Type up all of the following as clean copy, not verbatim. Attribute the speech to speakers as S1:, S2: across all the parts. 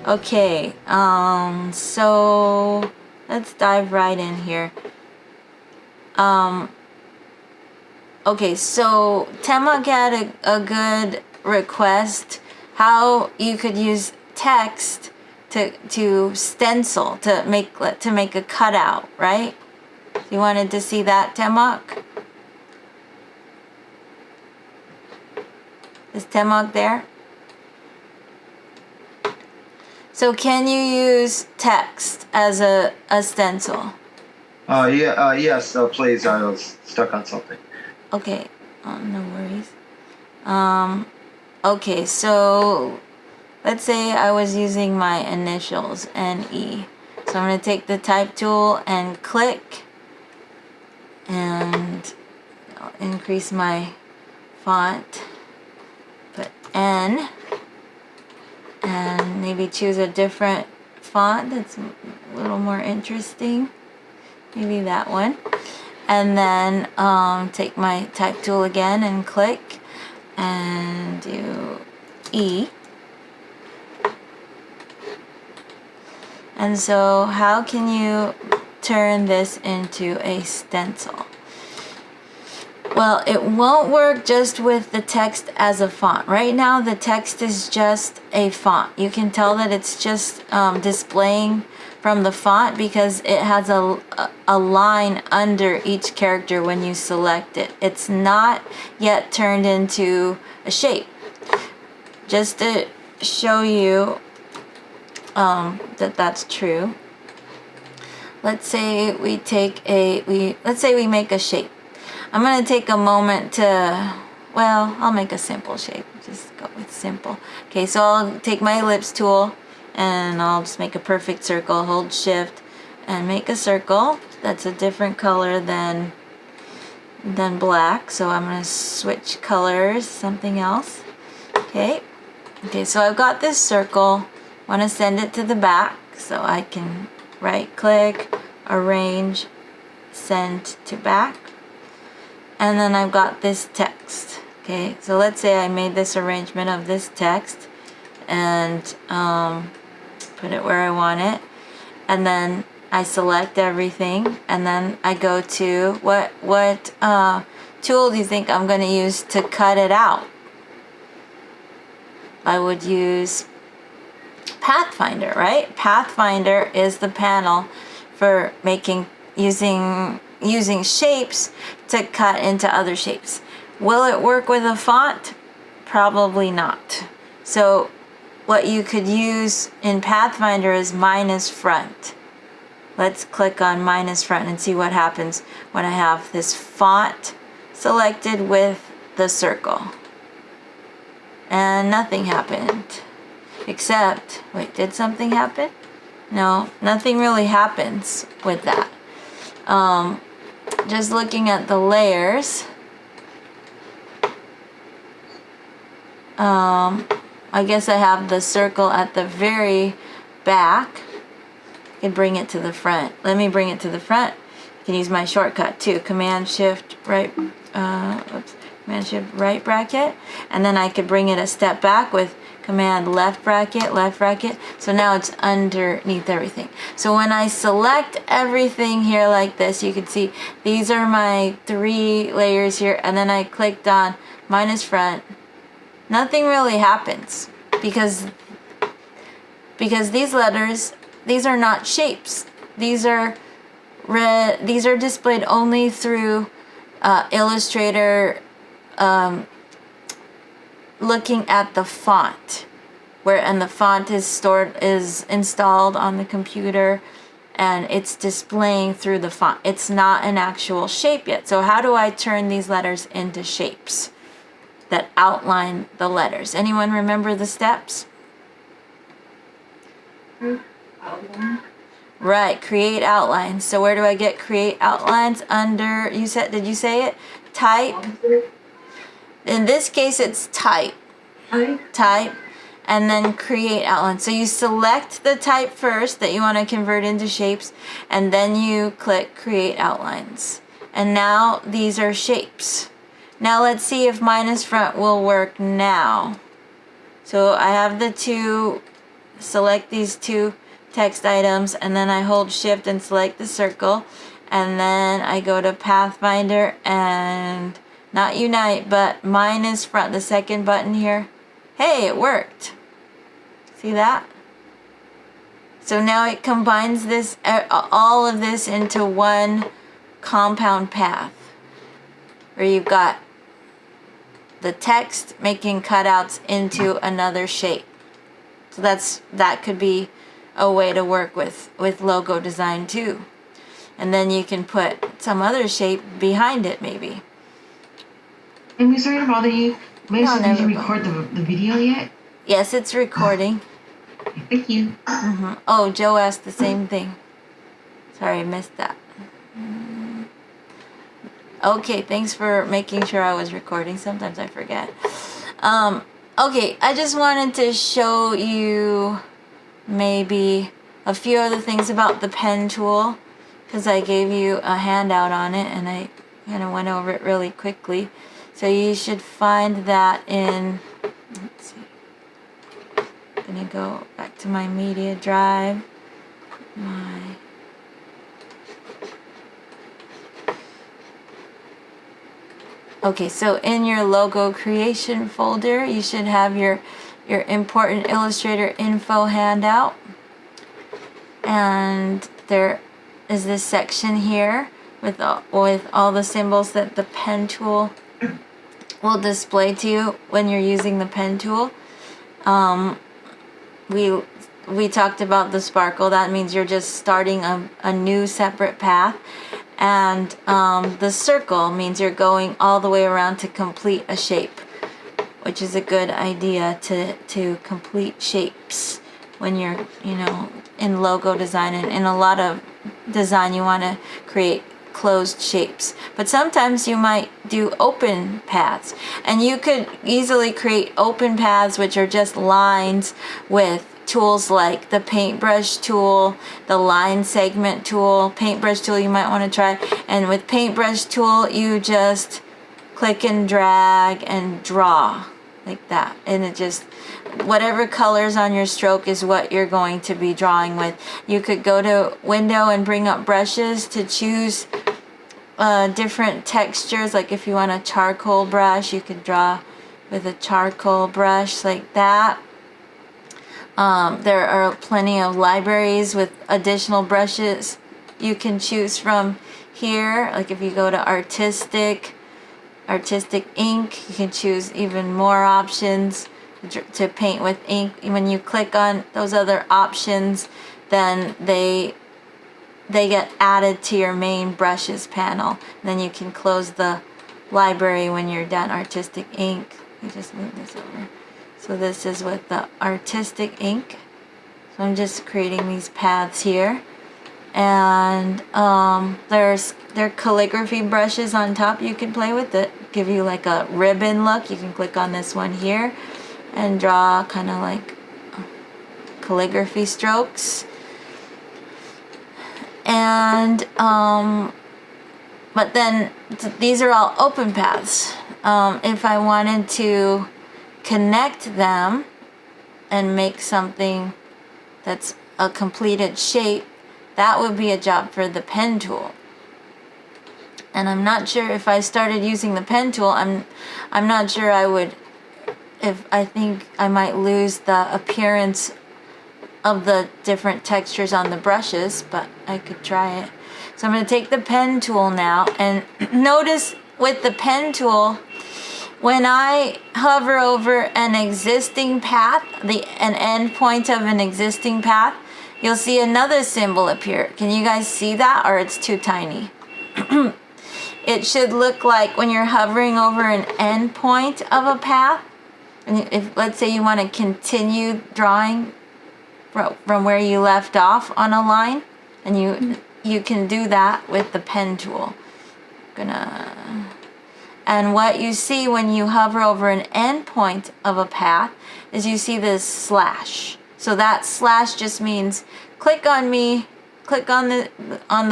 S1: Okay, so let's dive right in here. Okay, so Tema had a good request how you could use text to stencil to make a cutout, right? You wanted to see that, Temok? Is Temok there? So can you use text as a stencil?
S2: Yes, please. I was stuck on something.
S1: Okay, no worries. Okay, so let's say I was using my initials, NE. So I'm going to take the type tool and click, and I'll increase my font, put N, and maybe choose a different font that's a little more interesting. Maybe that one. And then take my type tool again and click and do E. And so how can you turn this into a stencil? Well, it won't work just with the text as a font. Right now, the text is just a font. You can tell that it's just displaying from the font because it has a line under each character when you select it. It's not yet turned into a shape. Just to show you that that's true. Let's say we make a shape. I'm going to take a moment to, well, I'll make a simple shape. Just go with simple. Okay, so I'll take my ellipse tool and I'll just make a perfect circle. Hold shift and make a circle that's a different color than black. So I'm going to switch colors, something else. Okay, so I've got this circle. I want to send it to the back, so I can right click, arrange, send to back. And then I've got this text. Okay, so let's say I made this arrangement of this text and put it where I want it. And then I select everything and then I go to what tool do you think I'm going to use to cut it out? I would use Pathfinder, right? Pathfinder is the panel for using shapes to cut into other shapes. Will it work with a font? Probably not. So what you could use in Pathfinder is minus front. Let's click on minus front and see what happens when I have this font selected with the circle. And nothing happened. Except, wait, did something happen? No, nothing really happens with that. Just looking at the layers, I guess I have the circle at the very back. I can bring it to the front. Let me bring it to the front. You can use my shortcut too, Command Shift right, Command Shift right bracket, and then I could bring it a step back with Command left bracket. So now it's underneath everything. So when I select everything here like this, you can see these are my 3 layers here, and then I clicked on minus front. Nothing really happens because these letters, these are not shapes. These are displayed only through Illustrator. Looking at the font, and the font is installed on the computer, and it's displaying through the font. It's not an actual shape yet. So how do I turn these letters into shapes that outline the letters? Anyone remember the steps?
S3: Outline.
S1: Right, create outlines. So where do I get create outlines? Under, did you say it? Type. In this case, it's type, and then create outline. So you select the type first that you want to convert into shapes, and then you click create outlines. And now these are shapes. Now let's see if minus front will work now. So I have the 2 select these two text items, and then I hold shift and select the circle, and then I go to Pathfinder and not unite, but minus front, the second button here. Hey, it worked. See that? So now it combines this, all of this into one compound path, where you've got the text making cutouts into another shape. So that could be a way to work with logo design too. And then you can put some other shape behind it maybe.
S4: And we sorry to bother you. Wait,
S1: No,
S4: so did
S1: never
S4: you record the video yet?
S1: Yes, it's recording.
S4: Thank you.
S1: Oh, Joe asked the same thing. Sorry, I missed that. Okay, thanks for making sure I was recording. Sometimes I forget. Okay, I just wanted to show you maybe a few other things about the pen tool, because I gave you a handout on it and I kind of went over it really quickly. So you should find that in, let's see, I'm gonna go back to my media drive, okay, so in your logo creation folder, you should have your important Illustrator info handout. And there is this section here with all the symbols that the pen tool will display to you when you're using the pen tool. We talked about the sparkle. That means you're just starting a new separate path. And the circle means you're going all the way around to complete a shape, which is a good idea to complete shapes when you're, in logo design. And in a lot of design, you want to create closed shapes. But sometimes you might do open paths. And you could easily create open paths, which are just lines with tools like the paintbrush tool, the line segment tool. Paintbrush tool you might want to try. And with paintbrush tool, you just click and drag and draw like that. And it just, whatever colors on your stroke is what you're going to be drawing with. You could go to window and bring up brushes to choose different textures. Like if you want a charcoal brush, you could draw with a charcoal brush like that. There are plenty of libraries with additional brushes you can choose from here. Like if you go to artistic ink, you can choose even more options to paint with ink. When you click on those other options, then they get added to your main brushes panel. Then you can close the library when you're done. Artistic ink, you just move this over. So this is with the artistic ink. So I'm just creating these paths here. And there are calligraphy brushes on top you can play with that give you like a ribbon look. You can click on this one here and draw kind of like calligraphy strokes. And but then these are all open paths. If I wanted to connect them and make something that's a completed shape, that would be a job for the pen tool. And I'm not sure if I started using the pen tool, I'm not sure I would, I think I might lose the appearance of the different textures on the brushes, but I could try it. So I'm going to take the pen tool now, and notice with the pen tool, when I hover over an existing path, an end point of an existing path, you'll see another symbol appear. Can you guys see that, or it's too tiny? It should look like when you're hovering over an end point of a path, and if let's say you want to continue drawing from where you left off on a line, and you can do that with the pen tool. And what you see when you hover over an end point of a path is you see this slash. So that slash just means click on me, click on the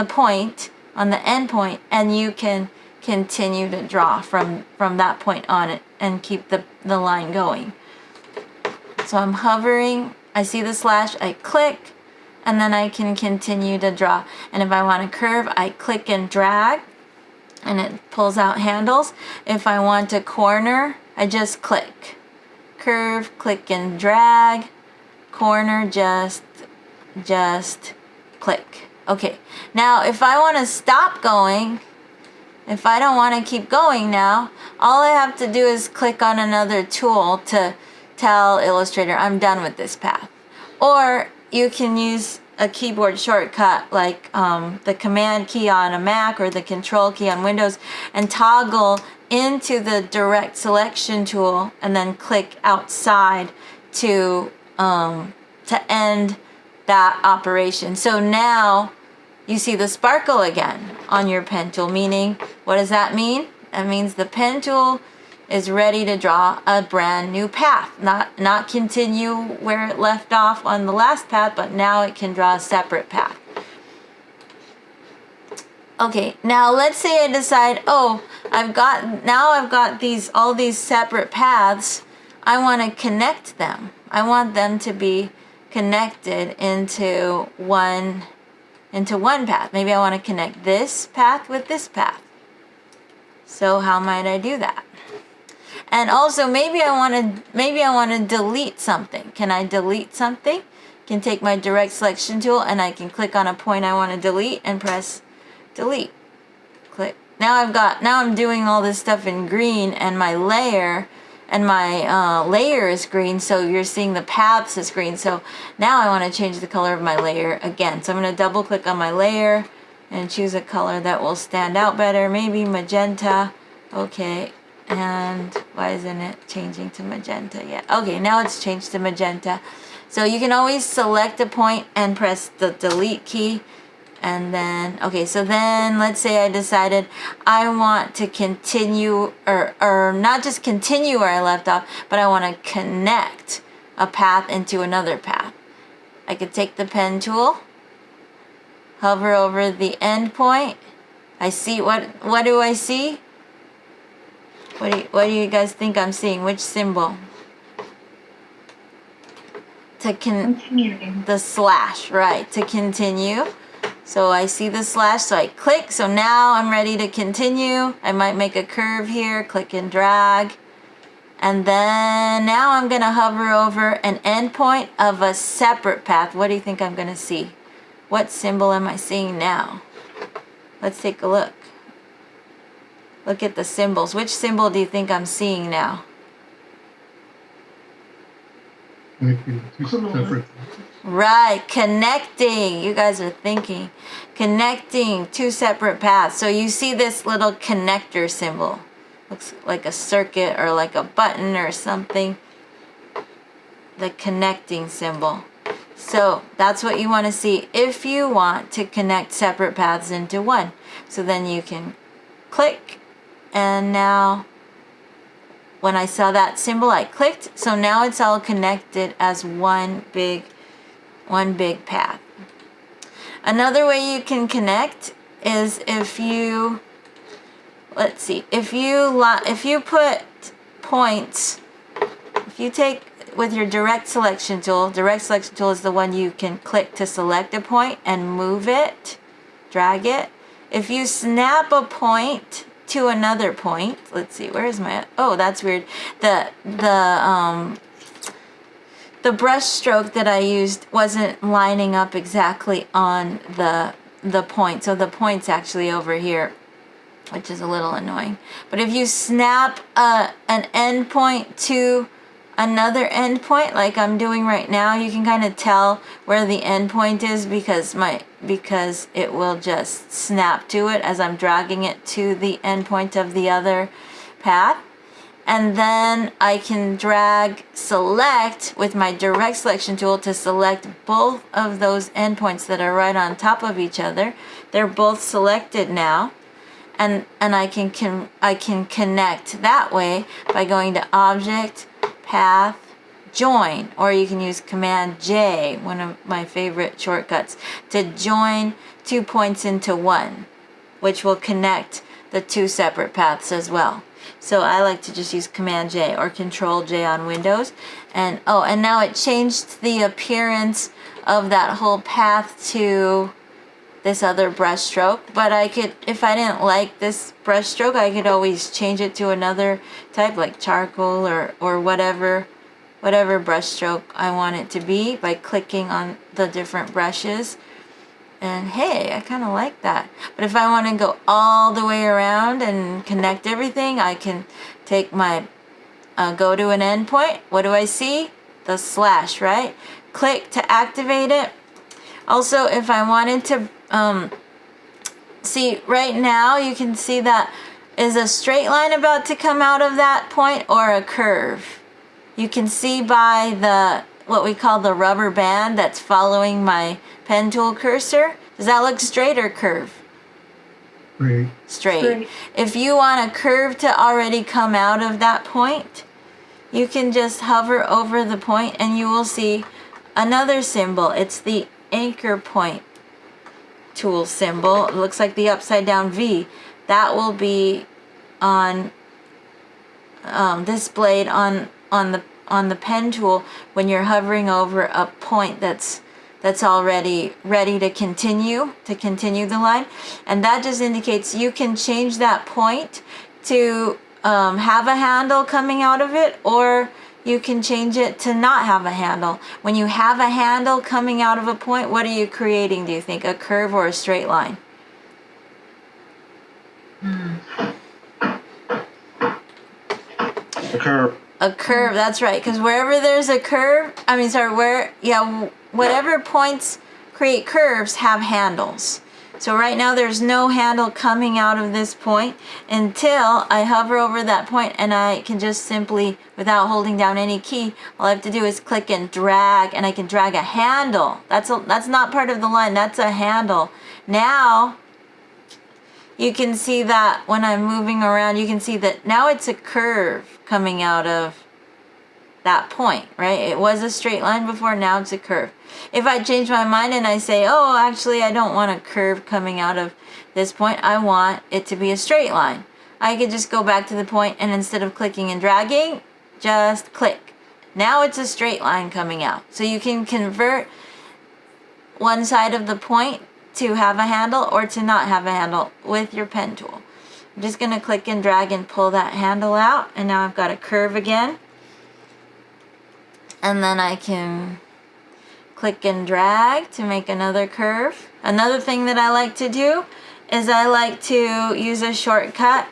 S1: point, on the end point, and you can continue to draw from that point on it and keep the line going. So I'm hovering I see the slash, I click, and then I can continue to draw. And if I want to curve, I click and drag, and it pulls out handles. If I want to corner, I just click. Curve, click and drag, corner, just click. Okay, now if I want to stop going, if I don't want to keep going now, all I have to do is click on another tool to tell Illustrator I'm done with this path. Or you can use a keyboard shortcut like the command key on a Mac or the control key on Windows and toggle into the direct selection tool and then click outside to end that operation. So now you see the sparkle again on your pen tool, meaning, what does that mean? That means the pen tool is ready to draw a brand new path. Not continue where it left off on the last path, but now it can draw a separate path. Okay, now let's say I decide, oh, I've got all these separate paths. I want to connect them. I want them to be connected into one path. Maybe I want to connect this path with this path. So how might I do that? And also maybe I want to delete something. Can I delete something? I can take my direct selection tool and I can click on a point I want to delete and press delete. Click. Now I'm doing all this stuff in green, and my layer is green, so you're seeing the paths as green. So now I want to change the color of my layer again. So I'm going to double click on my layer and choose a color that will stand out better. Maybe magenta. Okay. And why isn't it changing to magenta yet? Okay, now it's changed to magenta. So you can always select a point and press the delete key. And then, okay, so then let's say I decided I want to continue, or not just continue where I left off, but I want to connect a path into another path. I could take the pen tool, hover over the end point. I see, what do I see? What do you guys think I'm seeing? Which symbol?
S4: Continuing.
S1: The slash, right, to continue. So I see the slash, so I click. So now I'm ready to continue. I might make a curve here, click and drag. And then now I'm going to hover over an endpoint of a separate path. What do you think I'm going to see? What symbol am I seeing now? Let's take a look. Look at the symbols. Which symbol do you think I'm seeing now? Right, connecting. You guys are thinking. Connecting two separate paths. So you see this little connector symbol. Looks like a circuit or like a button or something. The connecting symbol. So that's what you want to see if you want to connect separate paths into one. So then you can click, and now when I saw that symbol, I clicked. So now it's all connected as one big path. Another way you can connect is if you, let's see, if you put points, if you take with your direct selection tool is the one you can click to select a point and move it, drag it. If you snap a point to another point, let's see, where is my, oh, that's weird. The brush stroke that I used wasn't lining up exactly on the point. So the point's actually over here, which is a little annoying. But if you snap an endpoint to another endpoint, like I'm doing right now, you can kind of tell where the endpoint is because it will just snap to it as I'm dragging it to the endpoint of the other path. And then I can select with my direct selection tool to select both of those endpoints that are right on top of each other. They're both selected now. And I can connect that way by going to Object, Path, Join, or you can use Command J, one of my favorite shortcuts, to join 2 points into one, which will connect the two separate paths as well. So I like to just use Command J or Control J on Windows. And oh, and now it changed the appearance of that whole path to this other brush stroke. But I could, if I didn't like this brush stroke, I could always change it to another type like charcoal or whatever brush stroke I want it to be by clicking on the different brushes. And hey, I kind of like that. But if I want to go all the way around and connect everything, I can take my, go to an endpoint. What do I see? The slash, right? Click to activate it. Also, if I wanted to, see right now, you can see that is a straight line about to come out of that point or a curve. You can see by the, what we call the rubber band that's following my pen tool cursor. Does that look straight or curve? Straight. If you want a curve to already come out of that point, you can just hover over the point and you will see another symbol. It's the anchor point tool symbol. It looks like the upside down V. That will be on displayed on the pen tool when you're hovering over a point that's already ready to continue the line. And that just indicates you can change that point to have a handle coming out of it, or you can change it to not have a handle. When you have a handle coming out of a point, what are you creating, do you think? A curve or a straight line?
S2: A curve.
S1: A curve, that's right. Because wherever there's a curve, whatever points create curves have handles. So right now there's no handle coming out of this point until I hover over that point, and I can just simply, without holding down any key, all I have to do is click and drag, and I can drag a handle. That's not part of the line, that's a handle. Now you can see that when I'm moving around, you can see that now it's a curve coming out of that point, right? It was a straight line before, now it's a curve. If I change my mind and I say, oh, actually I don't want a curve coming out of this point, I want it to be a straight line, I could just go back to the point, and instead of clicking and dragging, just click. Now it's a straight line coming out. So you can convert one side of the point to have a handle or to not have a handle with your pen tool. I'm just going to click and drag and pull that handle out, and now I've got a curve again. And then I can click and drag to make another curve. Another thing that I like to do is I like to use a shortcut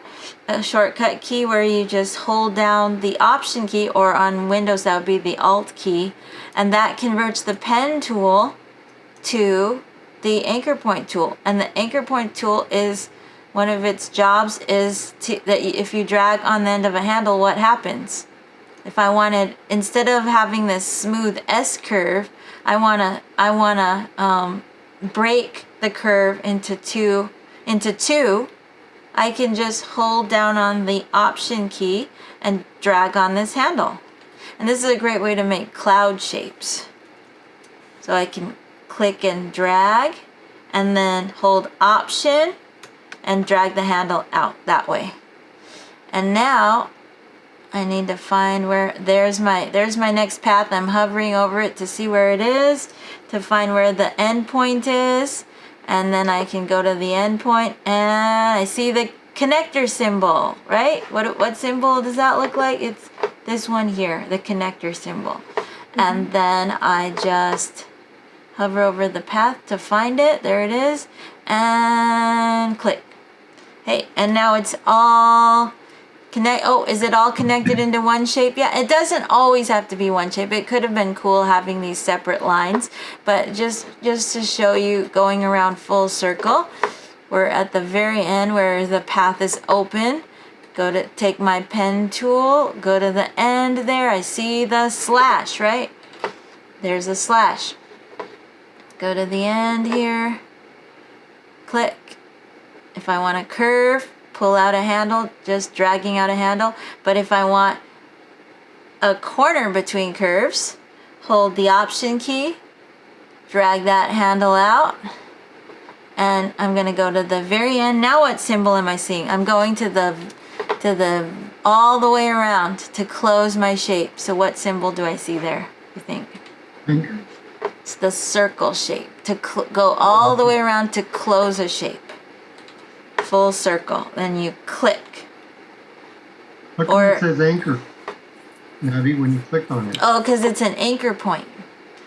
S1: key where you just hold down the Option key, or on Windows that would be the Alt key, and that converts the pen tool to the anchor point tool. And the anchor point tool is, one of its jobs is that if you drag on the end of a handle, what happens? If I wanted, instead of having this smooth S curve, I wanna break the curve into two. I can just hold down on the Option key and drag on this handle. And this is a great way to make cloud shapes. So I can click and drag, and then hold Option and drag the handle out that way. And now I need to find where, there's my next path. I'm hovering over it to see where it is, to find where the end point is, and then I can go to the end point, and I see the connector symbol, right? What symbol does that look like? It's this one here, the connector symbol. And then I just hover over the path to find it. There it is, and click. Hey, and now it's all is it all connected into one shape? Yeah, it doesn't always have to be one shape. It could have been cool having these separate lines, but just to show you going around full circle, we're at the very end where the path is open. Go to take my pen tool, go to the end there. I see the slash, right? There's a slash. Go to the end here, click. If I want a curve, pull out a handle, just dragging out a handle. But if I want a corner between curves, hold the Option key, drag that handle out, and I'm going to go to the very end. Now what symbol am I seeing? I'm going to the all the way around to close my shape. So what symbol do I see there, you think?
S5: Finger.
S1: It's the circle shape. To go all the way around to close a shape. Full circle. Then you click.
S5: How come it says anchor, Navi, when you click on it?
S1: Oh, because it's an anchor point.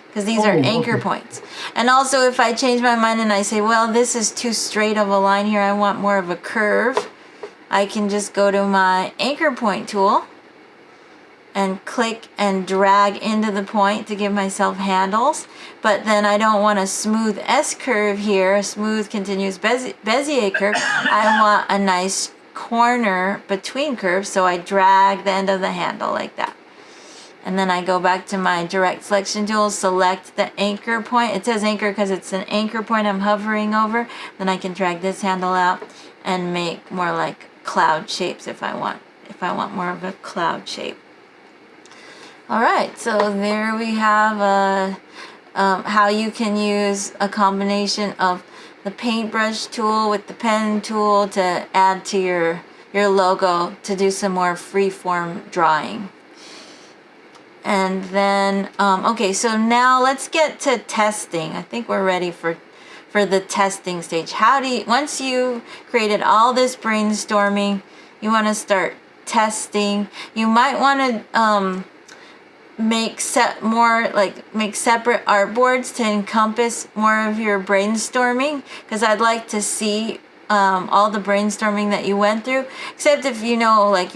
S1: Because these are anchor
S5: okay.
S1: points. And also if I change my mind and I say, well, this is too straight of a line here, I want more of a curve, I can just go to my anchor point tool and click and drag into the point to give myself handles. But then I don't want a smooth S curve here, a smooth continuous Bezier curve. I want a nice corner between curves, so I drag the end of the handle like that. And then I go back to my direct selection tool, select the anchor point. It says anchor because it's an anchor point I'm hovering over. Then I can drag this handle out and make more like cloud shapes if I want more of a cloud shape. All right, so there we have how you can use a combination of the paintbrush tool with the pen tool to add to your logo to do some more freeform drawing. And then, okay, so now let's get to testing. I think we're ready for the testing stage. Once you created all this brainstorming, you want to start testing. You might want to make separate artboards to encompass more of your brainstorming, because I'd like to see all the brainstorming that you went through, except if you know, like,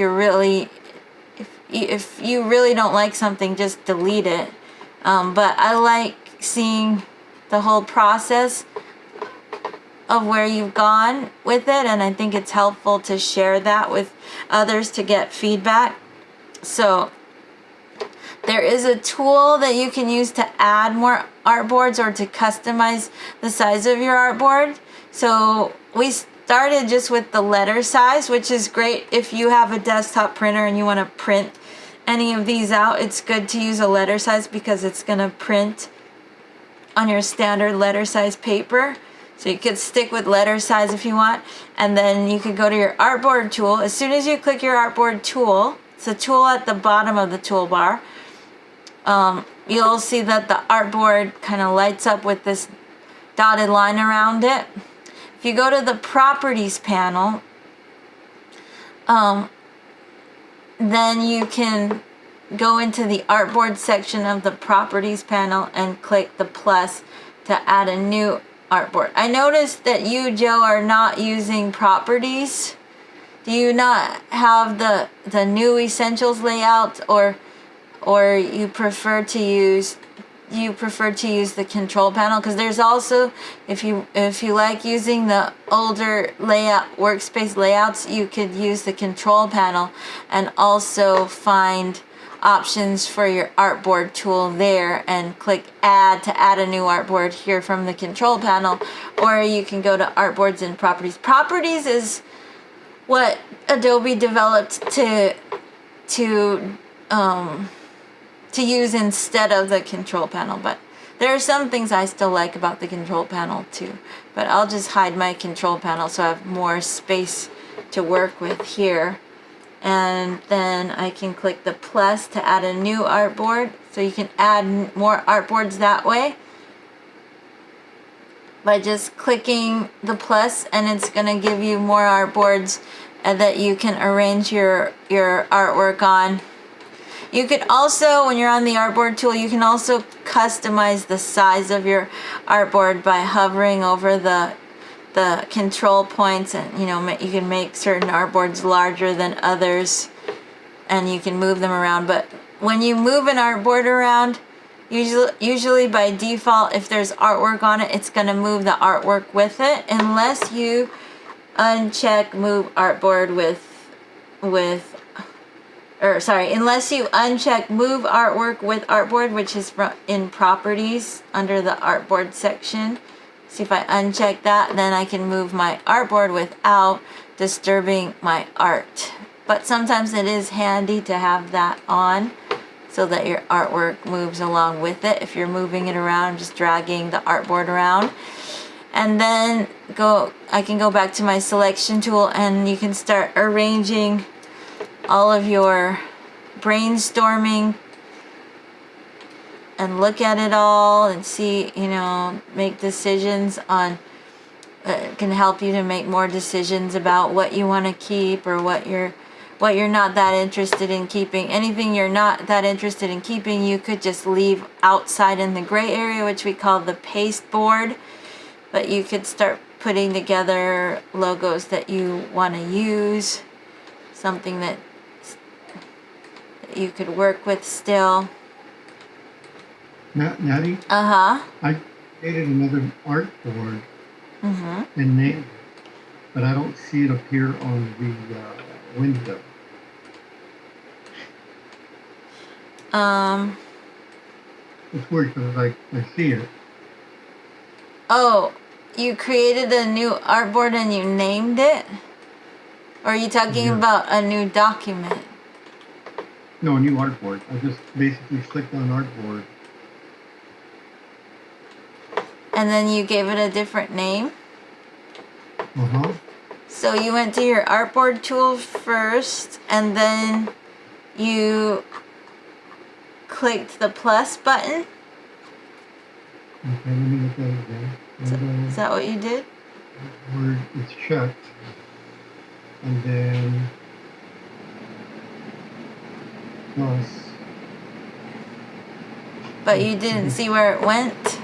S1: if you really don't like something, just delete it. But I like seeing the whole process of where you've gone with it, and I think it's helpful to share that with others to get feedback. So there is a tool that you can use to add more artboards or to customize the size of your artboard. So we started just with the letter size, which is great if you have a desktop printer and you want to print any of these out. It's good to use a letter size because it's going to print on your standard letter size paper. So you could stick with letter size if you want, and then you could go to your artboard tool. As soon as you click your artboard tool, it's a tool at the bottom of the toolbar, you'll see that the artboard kind of lights up with this dotted line around it. If you go to the properties panel, then you can go into the artboard section of the properties panel and click the plus to add a new artboard. I noticed that you, Joe, are not using properties. Do you not have the new essentials layout, or you prefer to use the control panel? Because there's also, if you like using the older workspace layouts, you could use the control panel and also find options for your artboard tool there and click add to add a new artboard here from the control panel. Or you can go to artboards and properties. Properties is what Adobe developed to use instead of the control panel, but there are some things I still like about the control panel too. But I'll just hide my control panel so I have more space to work with here. And then I can click the plus to add a new artboard. So you can add more artboards that way by just clicking the plus, and it's going to give you more artboards that you can arrange your artwork on. You could also, when you're on the artboard tool, you can also customize the size of your artboard by hovering over the control points, and you can make certain artboards larger than others, and you can move them around. But when you move an artboard around, usually by default, if there's artwork on it, it's going to move the artwork with it, unless you uncheck move artboard unless you uncheck move artwork with artboard, which is in properties under the artboard section. See, if I uncheck that, then I can move my artboard without disturbing my art. But sometimes it is handy to have that on so that your artwork moves along with it. If you're moving it around, just dragging the artboard around. And then I can go back to my selection tool, and you can start arranging all of your brainstorming and look at it all and see, make decisions on, can help you to make more decisions about what you want to keep or what you're not that interested in keeping. Anything you're not that interested in keeping, you could just leave outside in the gray area, which we call the paste board. But you could start putting together logos that you want to use, something that you could work with still.
S5: Natty,
S1: Uh-huh.
S5: I created another artboard
S1: Mm-hmm.
S5: and named it, but I don't see it appear on the window. It's weird because I see it.
S1: Oh, you created a new artboard and you named it? Or are you talking
S5: Yeah.
S1: about a new document?
S5: No, a new artboard. I just basically clicked on artboard.
S1: And then you gave it a different name?
S5: Uh-huh.
S1: So you went to your artboard tool first, and then you clicked the plus button?
S5: Okay, let me look at it again. And
S1: Is that what you did?
S5: word it's checked. And then plus.
S1: But you didn't see where it went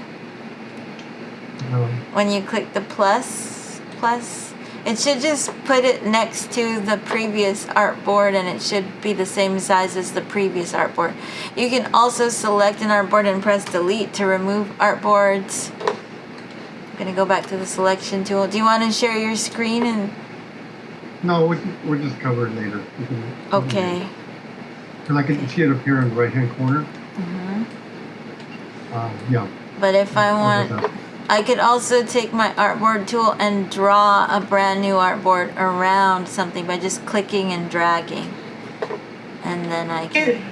S1: when you clicked the plus? It should just put it next to the previous artboard, and it should be the same size as the previous artboard. You can also select an artboard and press delete to remove artboards. I'm gonna go back to the selection tool. Do you want to share your screen? And
S5: No, we'll just cover it later.
S1: okay.
S5: Because I can see it appear in the right-hand corner.
S1: Mm-hmm.
S5: Yeah.
S1: But if I
S5: I'll do
S1: want,
S5: that.
S1: I could also take my artboard tool and draw a brand new artboard around something by just clicking and dragging. And then I can...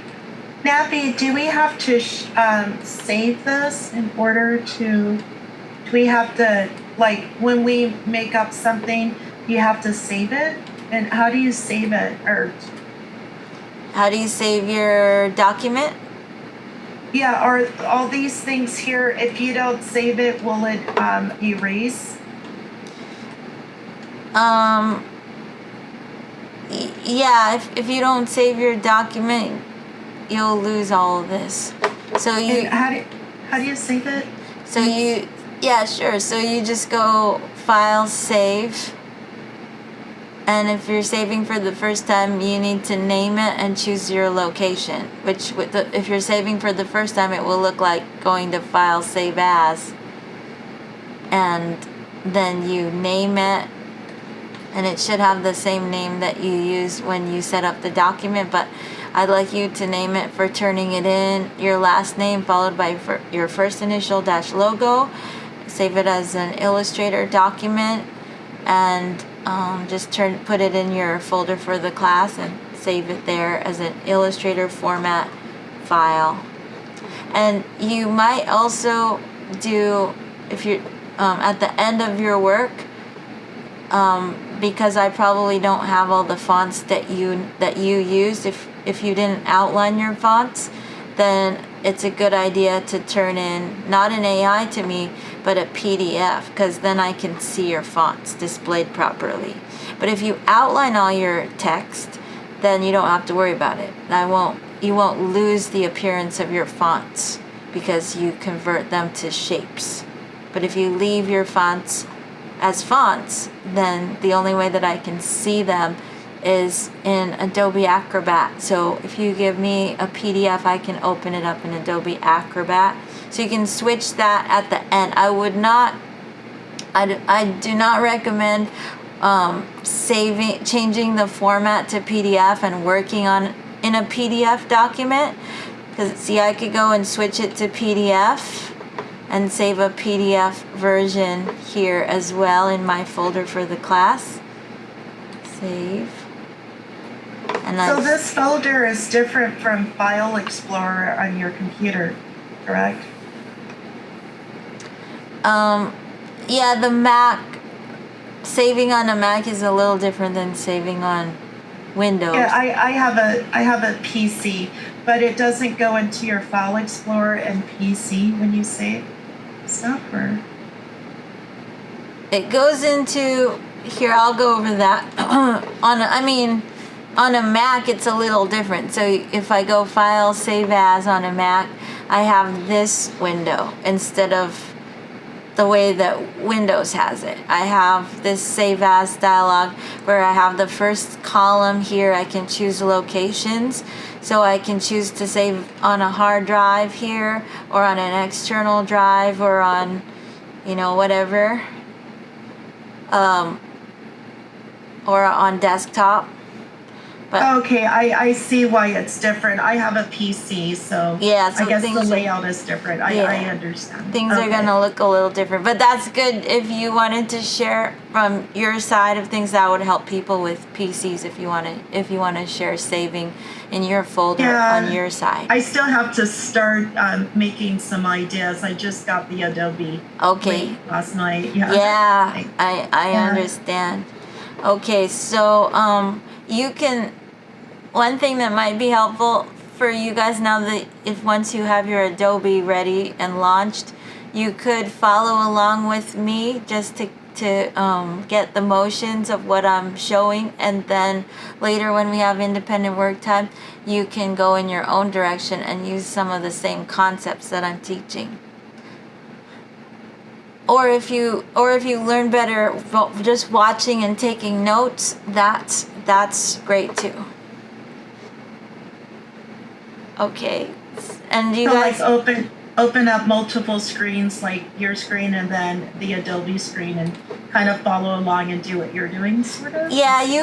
S3: Nappy, do we have to save this in order to? Do we have to, like, when we make up something, you have to save it? And how do you save it? Or
S1: How do you save your document?
S3: yeah, are all these things here? If you don't save it, will it erase?
S1: Yeah, if you don't save your document, you'll lose all of this. So
S3: And how do you save it?
S1: Yeah, sure. So you just go File, Save. And if you're saving for the first time, you need to name it and choose your location. Which, if you're saving for the first time, it will look like going to File, Save As. And then you name it. And it should have the same name that you used when you set up the document. But I'd like you to name it for turning it in. Your last name followed by your first initial - logo. Save it as an Illustrator document. And just put it in your folder for the class and save it there as an Illustrator format file. And you might also do, if you're at the end of your work, because I probably don't have all the fonts that you used, if you didn't outline your fonts, then it's a good idea to turn in not an AI to me, but a PDF, because then I can see your fonts displayed properly. But if you outline all your text, then you don't have to worry about it. You won't lose the appearance of your fonts because you convert them to shapes. But if you leave your fonts as fonts, then the only way that I can see them is in Adobe Acrobat. So if you give me a PDF, I can open it up in Adobe Acrobat. So you can switch that at the end. I do not recommend changing the format to PDF and working in a PDF document. Because see, I could go and switch it to PDF and save a PDF version here as well in my folder for the class. Save. And
S3: So this folder is different from File Explorer on your computer, correct?
S1: Yeah, the Mac, saving on a Mac is a little different than saving on Windows.
S3: Yeah, I have a PC, but it doesn't go into your file explorer and PC when you save stuff, or
S1: It goes into here. I'll go over that. On a Mac, it's a little different. So if I go File, Save As on a Mac, I have this window instead of the way that Windows has it. I have this Save As dialog where I have the first column here. I can choose locations. So I can choose to save on a hard drive here, or on an external drive, or on, whatever. Or on desktop. But
S3: okay, I see why it's different. I have a PC, so
S1: yeah, so
S3: I guess the
S1: things
S3: layout is different. I understand.
S1: Things are
S3: Okay.
S1: gonna look a little different, but that's good. If you wanted to share from your side of things, that would help people with PCs. If you want to share saving in your folder on your side.
S3: I still have to start making some ideas. I just got the Adobe link last night.
S1: Yeah, I understand. Okay, so you can. One thing that might be helpful for you guys now, that if once you have your Adobe ready and launched, you could follow along with me just to get the motions of what I'm showing, and then later when we have independent work time, you can go in your own direction and use some of the same concepts that I'm teaching. Or if you learn better just watching and taking notes, that's great too. Okay, and you
S3: So
S1: guys
S3: like open up multiple screens, like your screen and then the Adobe screen, and kind of follow along and do what you're doing, sort of.
S1: Yeah, you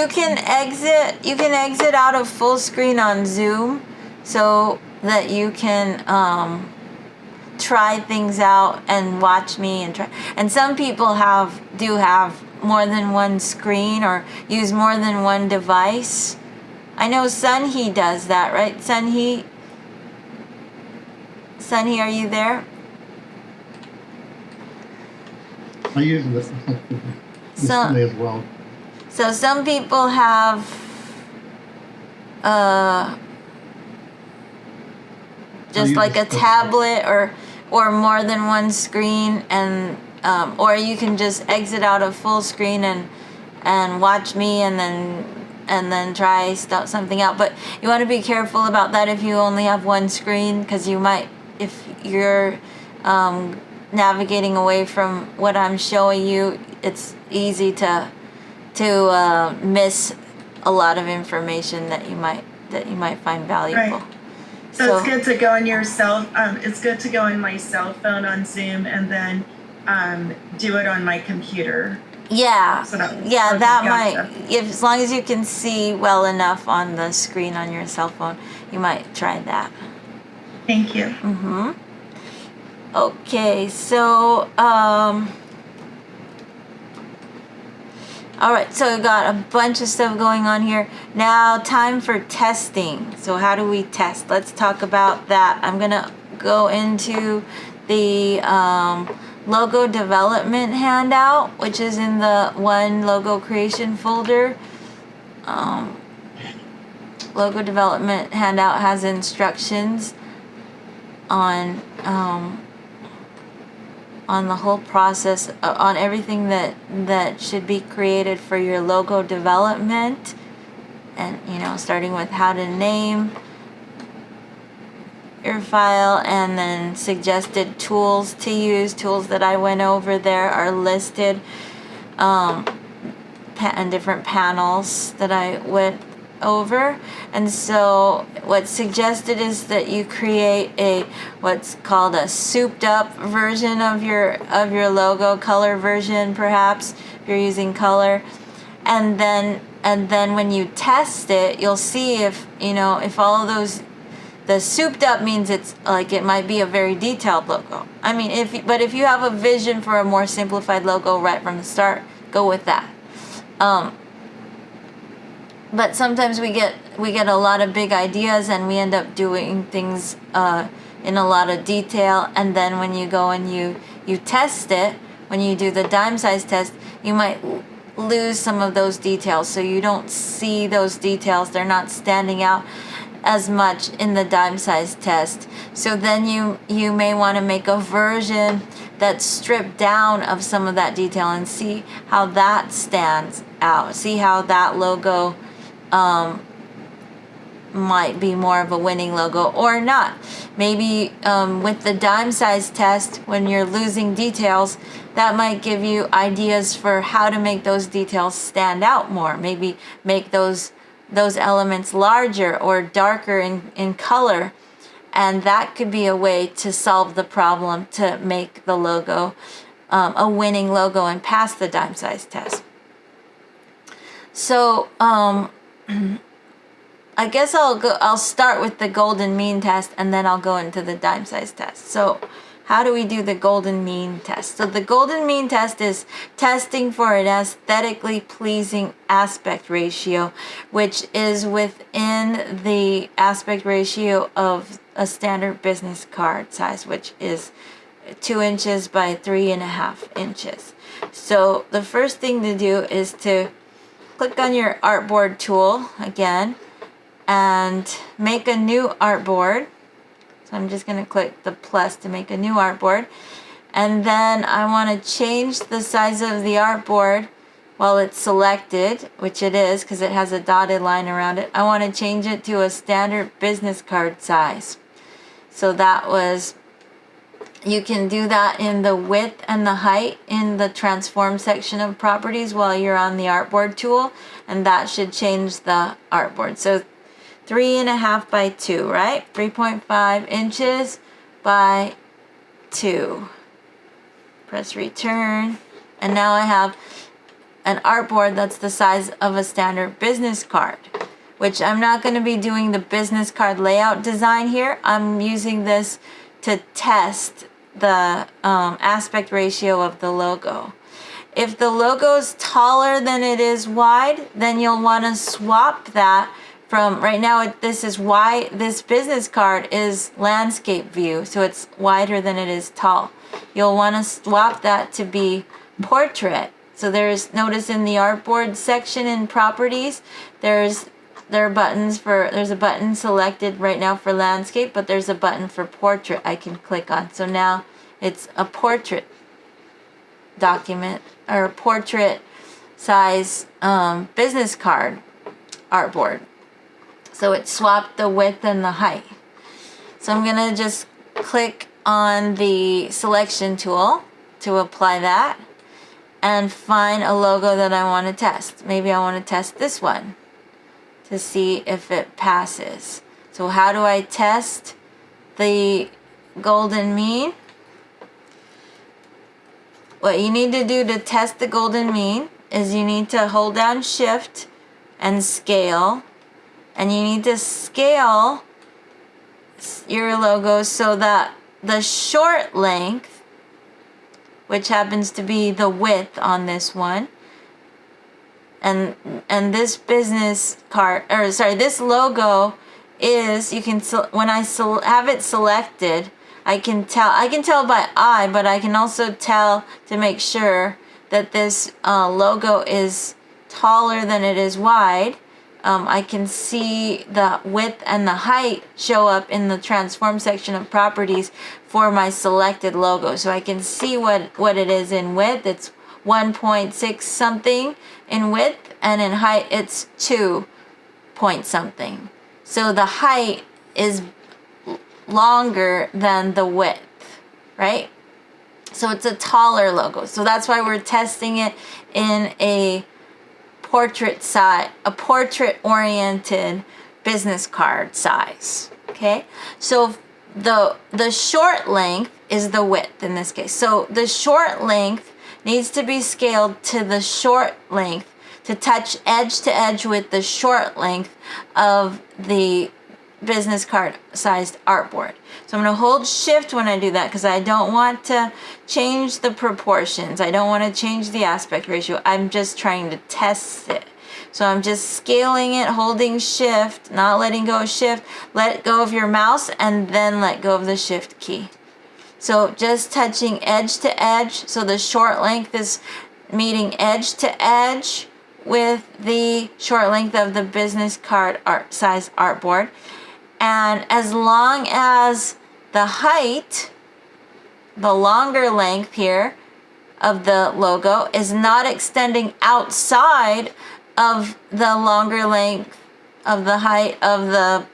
S1: can exit out of full screen on Zoom, so that you can try things out and watch me and try. And some people do have more than one screen or use more than one device. I know Sunhee does that, right? Sunhee, are you there?
S5: I use this display as well.
S1: So some people have just like a tablet or more than one screen, and or you can just exit out of full screen and watch me and then try something out. But you want to be careful about that if you only have one screen, because you might, if you're navigating away from what I'm showing you, it's easy to miss a lot of information that you might find valuable.
S3: Right. So it's good to go on your it's good to go on my cell phone on Zoom, and then do it on my computer.
S1: Yeah,
S3: So that
S1: might, as long as you can see well enough on the screen on your cell phone, you might try that.
S3: Thank you.
S1: Mm-hmm. Okay, so all right, so we got a bunch of stuff going on here. Now, time for testing. So how do we test? Let's talk about that. I'm gonna go into the logo development handout, which is in the one logo creation folder. Logo development handout has instructions on the whole process, on everything that should be created for your logo development, and starting with how to name your file, and then suggested tools to use. Tools that I went over there are listed, and different panels that I went over. And so what's suggested is that you create what's called a souped up version of your logo, color version perhaps if you're using color, and then when you test it, you'll see if all of those. The souped up means it's like it might be a very detailed logo. I mean, if you have a vision for a more simplified logo right from the start, go with that. But sometimes we get a lot of big ideas, and we end up doing things in a lot of detail. And then when you go and you test it, when you do the dime size test, you might lose some of those details, so you don't see those details. They're not standing out as much in the dime size test. So then you may want to make a version that's stripped down of some of that detail and see how that stands out. See how that logo might be more of a winning logo or not. Maybe with the dime size test, when you're losing details, that might give you ideas for how to make those details stand out more. Maybe make those elements larger or darker in color, and that could be a way to solve the problem to make the logo a winning logo and pass the dime size test. So I guess I'll start with the golden mean test, and then I'll go into the dime size test. So how do we do the golden mean test? So the golden mean test is testing for an aesthetically pleasing aspect ratio, which is within the aspect ratio of a standard business card size, which is 2 inches by 3.5 inches. So the first thing to do is to click on your artboard tool again and make a new artboard. So I'm just going to click the plus to make a new artboard. And then I want to change the size of the artboard while it's selected, which it is because it has a dotted line around it. I want to change it to a standard business card size. So that was, you can do that in the width and the height in the transform section of properties while you're on the artboard tool, and that should change the artboard. So 3.5 by 2, right? 3.5 inches by 2. Press return, and now I have an artboard that's the size of a standard business card, which I'm not going to be doing the business card layout design here. I'm using this to test the aspect ratio of the logo. If the logo is taller than it is wide, then you'll want to swap that from, right now this is wide, this business card is landscape view, so it's wider than it is tall. You'll want to swap that to be portrait. So notice in the artboard section in properties, there are buttons there's a button selected right now for landscape, but there's a button for portrait I can click on. So now it's a portrait document, or a portrait size business card artboard. So it swapped the width and the height. So I'm gonna just click on the selection tool to apply that and find a logo that I want to test. Maybe I want to test this one to see if it passes. So how do I test the golden mean? What you need to do to test the golden mean is you need to hold down shift and scale, and you need to scale your logo so that the short length, which happens to be the width on this one, and this business card, or sorry, this logo is, you can, when I have it selected, I can tell by eye, but I can also tell to make sure that this logo is taller than it is wide. I can see the width and the height show up in the transform section of properties for my selected logo. So I can see what it is in width. It's 1.6 something in width, and in height it's 2 point something. So the height is longer than the width, right? So it's a taller logo. So that's why we're testing it in a portrait oriented business card size. Okay, so the short length is the width in this case. So the short length needs to be scaled to the short length to touch edge to edge with the short length of the business card sized artboard. So I'm going to hold shift when I do that because I don't want to change the proportions. I don't want to change the aspect ratio. I'm just trying to test it. So I'm just scaling it, holding shift, not letting go of shift. Let go of your mouse and then let go of the shift key. So just touching edge to edge. So the short length is meeting edge to edge with the short length of the business card size artboard. And as long as the height, the longer length here of the logo, is not extending outside of the longer length of the height of the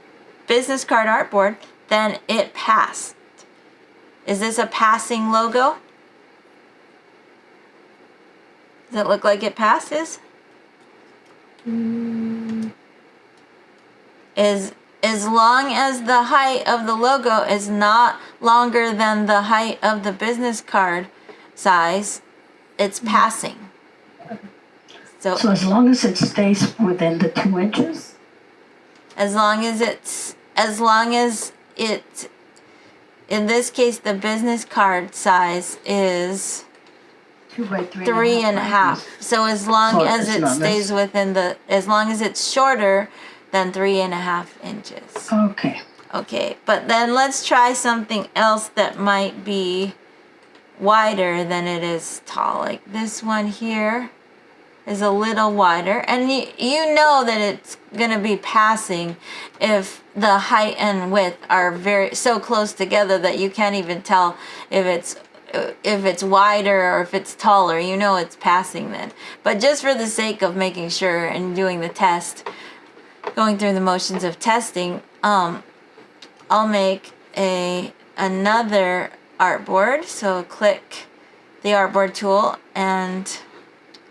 S1: business card artboard, then it passed. Is this a passing logo? Does it look like it passes? Is as long as the height of the logo is not longer than the height of the business card size, it's passing. So
S6: as long as it stays within the 2 inches?
S1: as long as it, in this case, the business card size is
S6: 2 by 3
S1: 3.5. So as long
S6: So
S1: as
S6: it's
S1: it
S6: not
S1: stays within the, as long as it's shorter than 3.5 inches.
S6: Okay.
S1: Okay, but then let's try something else that might be wider than it is tall. Like this one here is a little wider, and you know that it's gonna be passing if the height and width are so close together that you can't even tell if it's wider or if it's taller. You know it's passing then. But just for the sake of making sure and doing the test, going through the motions of testing, I'll make another artboard. So click the artboard tool and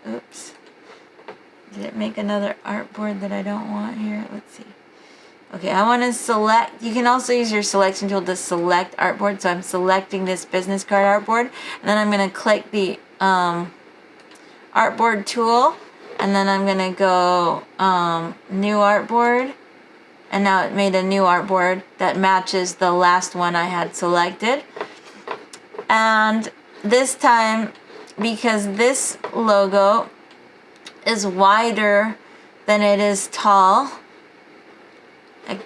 S1: oops. Did it make another artboard that I don't want here? Let's see. Okay, I want to select, you can also use your selection tool to select artboard. So I'm selecting this business card artboard, and then I'm going to click the artboard tool, and then I'm going to go new artboard, and now it made a new artboard that matches the last one I had selected. And this time, because this logo is wider than it is tall,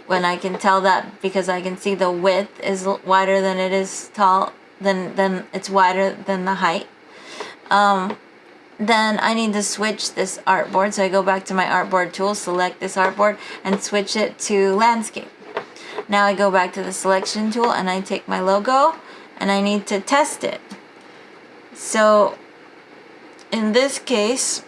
S1: when I can tell that because I can see the width is wider than it is tall, then it's wider than the height, then I need to switch this artboard. So I go back to my artboard tool, select this artboard, and switch it to landscape. Now I go back to the selection tool and I take my logo and I need to test it. So in this case,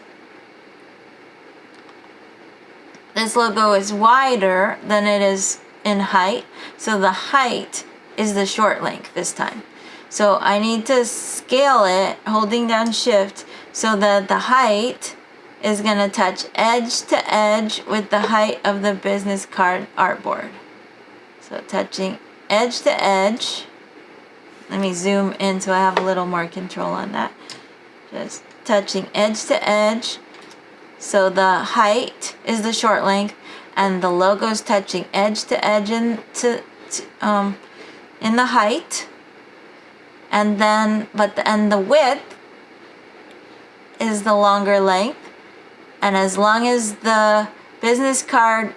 S1: this logo is wider than it is in height, so the height is the short length this time. So I need to scale it holding down shift so that the height is going to touch edge to edge with the height of the business card artboard. So touching edge to edge. Let me zoom in so I have a little more control on that. Just touching edge to edge. So the height is the short length, and the logo's touching edge to edge in the height, and then the width is the longer length. And as long as the business card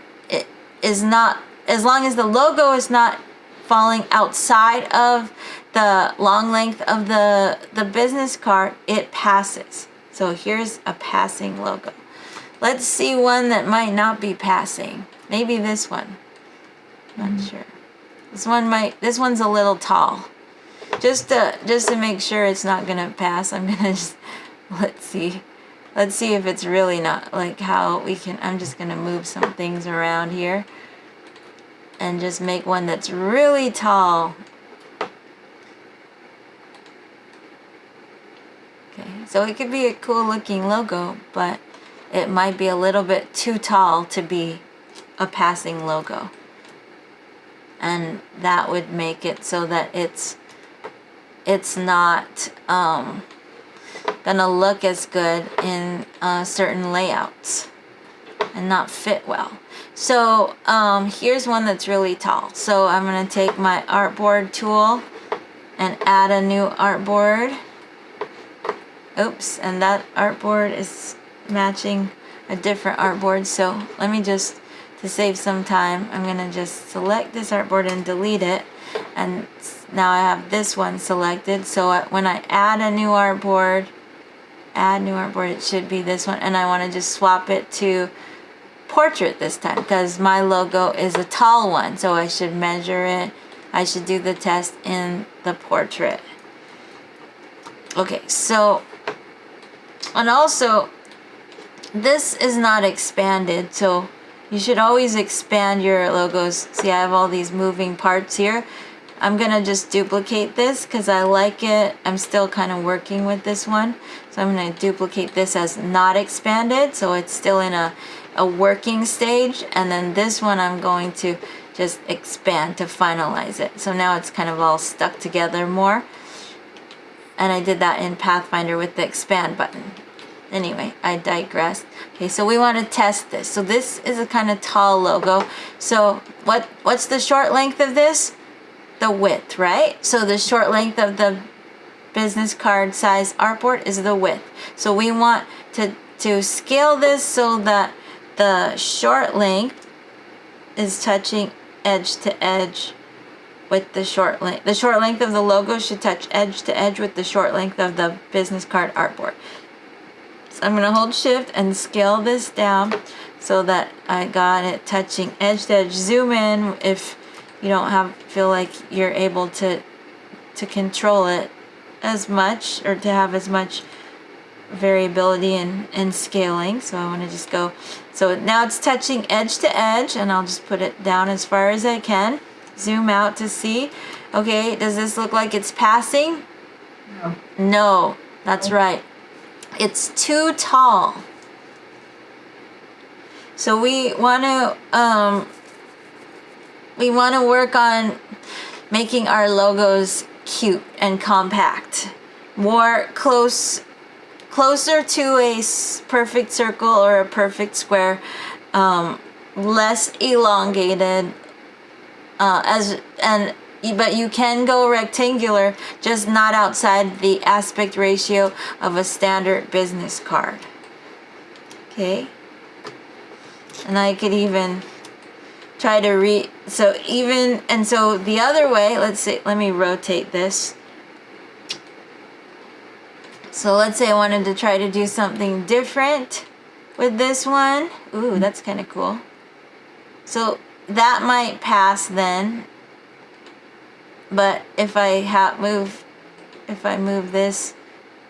S1: is not, as long as the logo is not falling outside of the long length of the business card, it passes. So here's a passing logo. Let's see one that might not be passing. Maybe this one. Not sure. This one's a little tall. Just to make sure it's not gonna pass, I'm gonna just let's see if it's really not, like how we can. I'm just gonna move some things around here and just make one that's really tall. Okay, so it could be a cool looking logo, but it might be a little bit too tall to be a passing logo. And that would make it so that it's not gonna look as good in certain layouts and not fit well. So here's one that's really tall. So I'm gonna take my artboard tool and add a new artboard. Oops, and that artboard is matching a different artboard. So let me just, to save some time, I'm gonna just select this artboard and delete it, and now I have this one selected. So when I add a new artboard, add new artboard. It should be this one. And I want to just swap it to portrait this time because my logo is a tall one. So I should measure it. I should do the test in the portrait. Okay, so, and also, this is not expanded, so you should always expand your logos. See, I have all these moving parts here. I'm gonna just duplicate this because I like it. I'm still kind of working with this one. So I'm gonna duplicate this as not expanded, so it's still in a working stage. And then this one I'm going to just expand to finalize it. So now it's kind of all stuck together more. And I did that in Pathfinder with the expand button. Anyway, I digress. Okay, so we want to test this. So this is a kind of tall logo. So what's the short length of this? The width, right? So the short length of the business card size artboard is the width. So we want to scale this so that the short length is touching edge to edge with the short length. The short length of the logo should touch edge to edge with the short length of the business card artboard. So I'm going to hold shift and scale this down so that I got it touching edge to edge. Zoom in if you don't feel like you're able to control it as much or to have as much variability in scaling. So I want to just go, so now it's touching edge to edge, and I'll just put it down as far as I can. Zoom out to see. Okay, does this look like it's passing?
S6: No.
S1: No, that's right. It's too tall. So we want to work on making our logos cute and compact, more closer to a perfect circle or a perfect square, less elongated. But you can go rectangular, just not outside the aspect ratio of a standard business card. Okay, and I could even try to so the other way, let me rotate this. So let's say I wanted to try to do something different with this one. Ooh, that's kind of cool. So that might pass then. But if I move this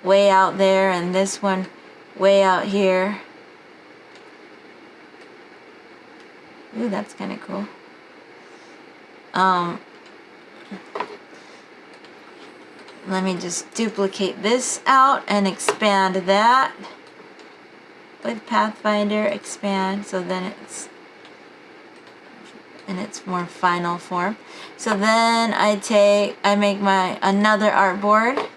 S1: way out there and this one way out here. Ooh, that's kind of cool. Let me just duplicate this out and expand that with Pathfinder, expand, so then it's in its more final form. So then I make another artboard,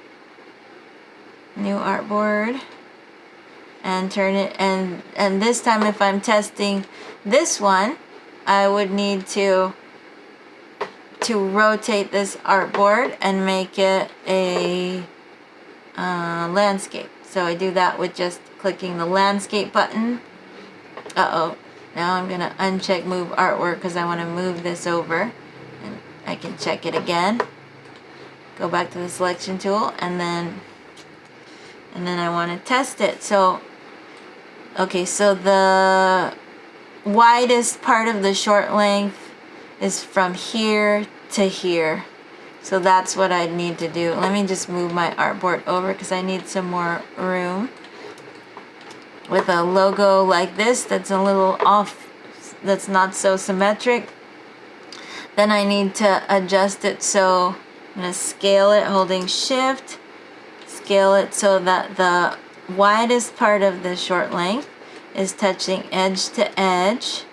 S1: new artboard, and turn it, and this time if I'm testing this one, I would need to rotate this artboard and make it a landscape. So I do that with just clicking the landscape button. Now I'm gonna uncheck move artwork because I want to move this over, and I can check it again. Go back to the selection tool, and then I want to test it. So okay, so the widest part of the short length is from here to here. So that's what I need to do. Let me just move my artboard over because I need some more room. With a logo like this that's a little off, that's not so symmetric, then I need to adjust it. So I'm going to scale it holding shift, scale it so that the widest part of the short length is touching edge to edge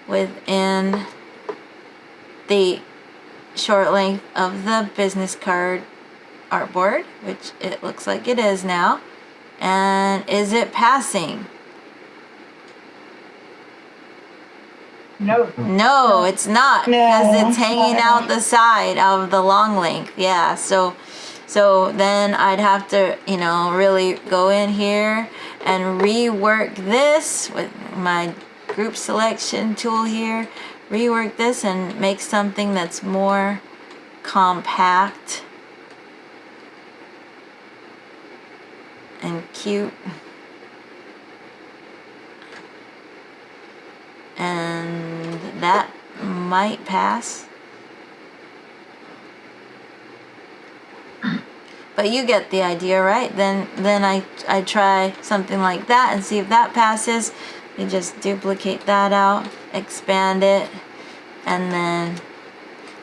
S1: within the short length of the business card artboard, which it looks like it is now. And is it passing?
S6: No.
S1: No, it's not, because it's hanging out the side of the long length. Yeah, so then I'd have to, really go in here and rework this with my group selection tool here, rework this and make something that's more compact. and cute. And that might pass. But you get the idea, right? Then I try something like that and see if that passes. You just duplicate that out, expand it, and then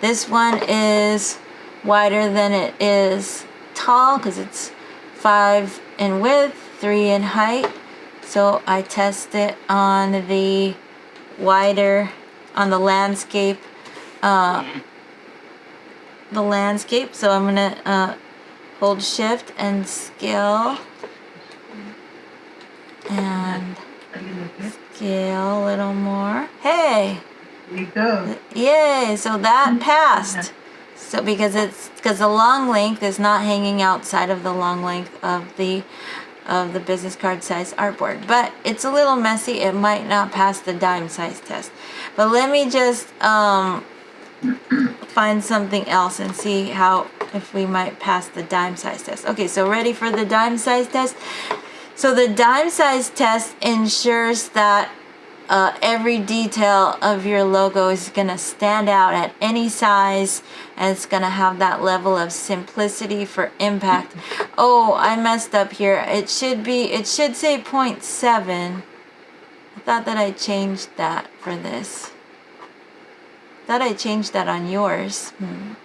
S1: this one is wider than it is tall because it's 5 in width, 3 in height. So I test it on the wider, on the landscape. So I'm gonna hold shift and scale and scale a little more. Hey,
S6: There you go.
S1: yay! So that passed. So because the long length is not hanging outside of the long length of the business card size artboard, but it's a little messy. It might not pass the dime size test. But let me just find something else and see if we might pass the dime size test. Okay, so ready for the dime size test? So the dime size test ensures that every detail of your logo is gonna stand out at any size, and it's gonna have that level of simplicity for impact. Oh, I messed up here. It should say 0.7. I thought that I changed that for this. Thought I changed that on yours.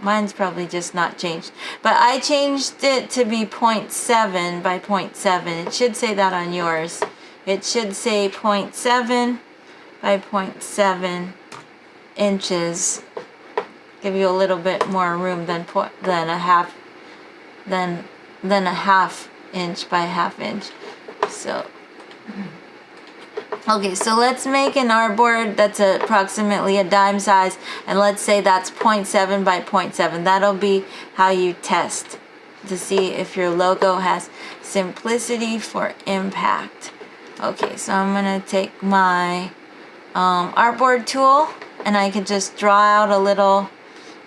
S1: Mine's probably just not changed. But I changed it to be 0.7 by 0.7. It should say that on yours. It should say 0.7 by 0.7 inches. Give you a little bit more room than a half inch by half inch. So okay, so let's make an artboard that's approximately a dime size, and let's say that's 0.7 by 0.7. That'll be how you test to see if your logo has simplicity for impact. Okay, so I'm gonna take my artboard tool, and I can just draw out a little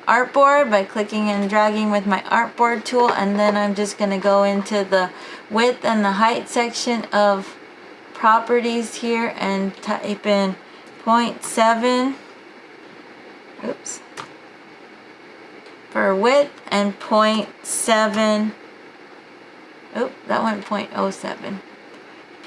S1: artboard by clicking and dragging with my artboard tool, and then I'm just gonna go into the width and the height section of properties here and type in 0.7 for width and 0.7 that went 0.07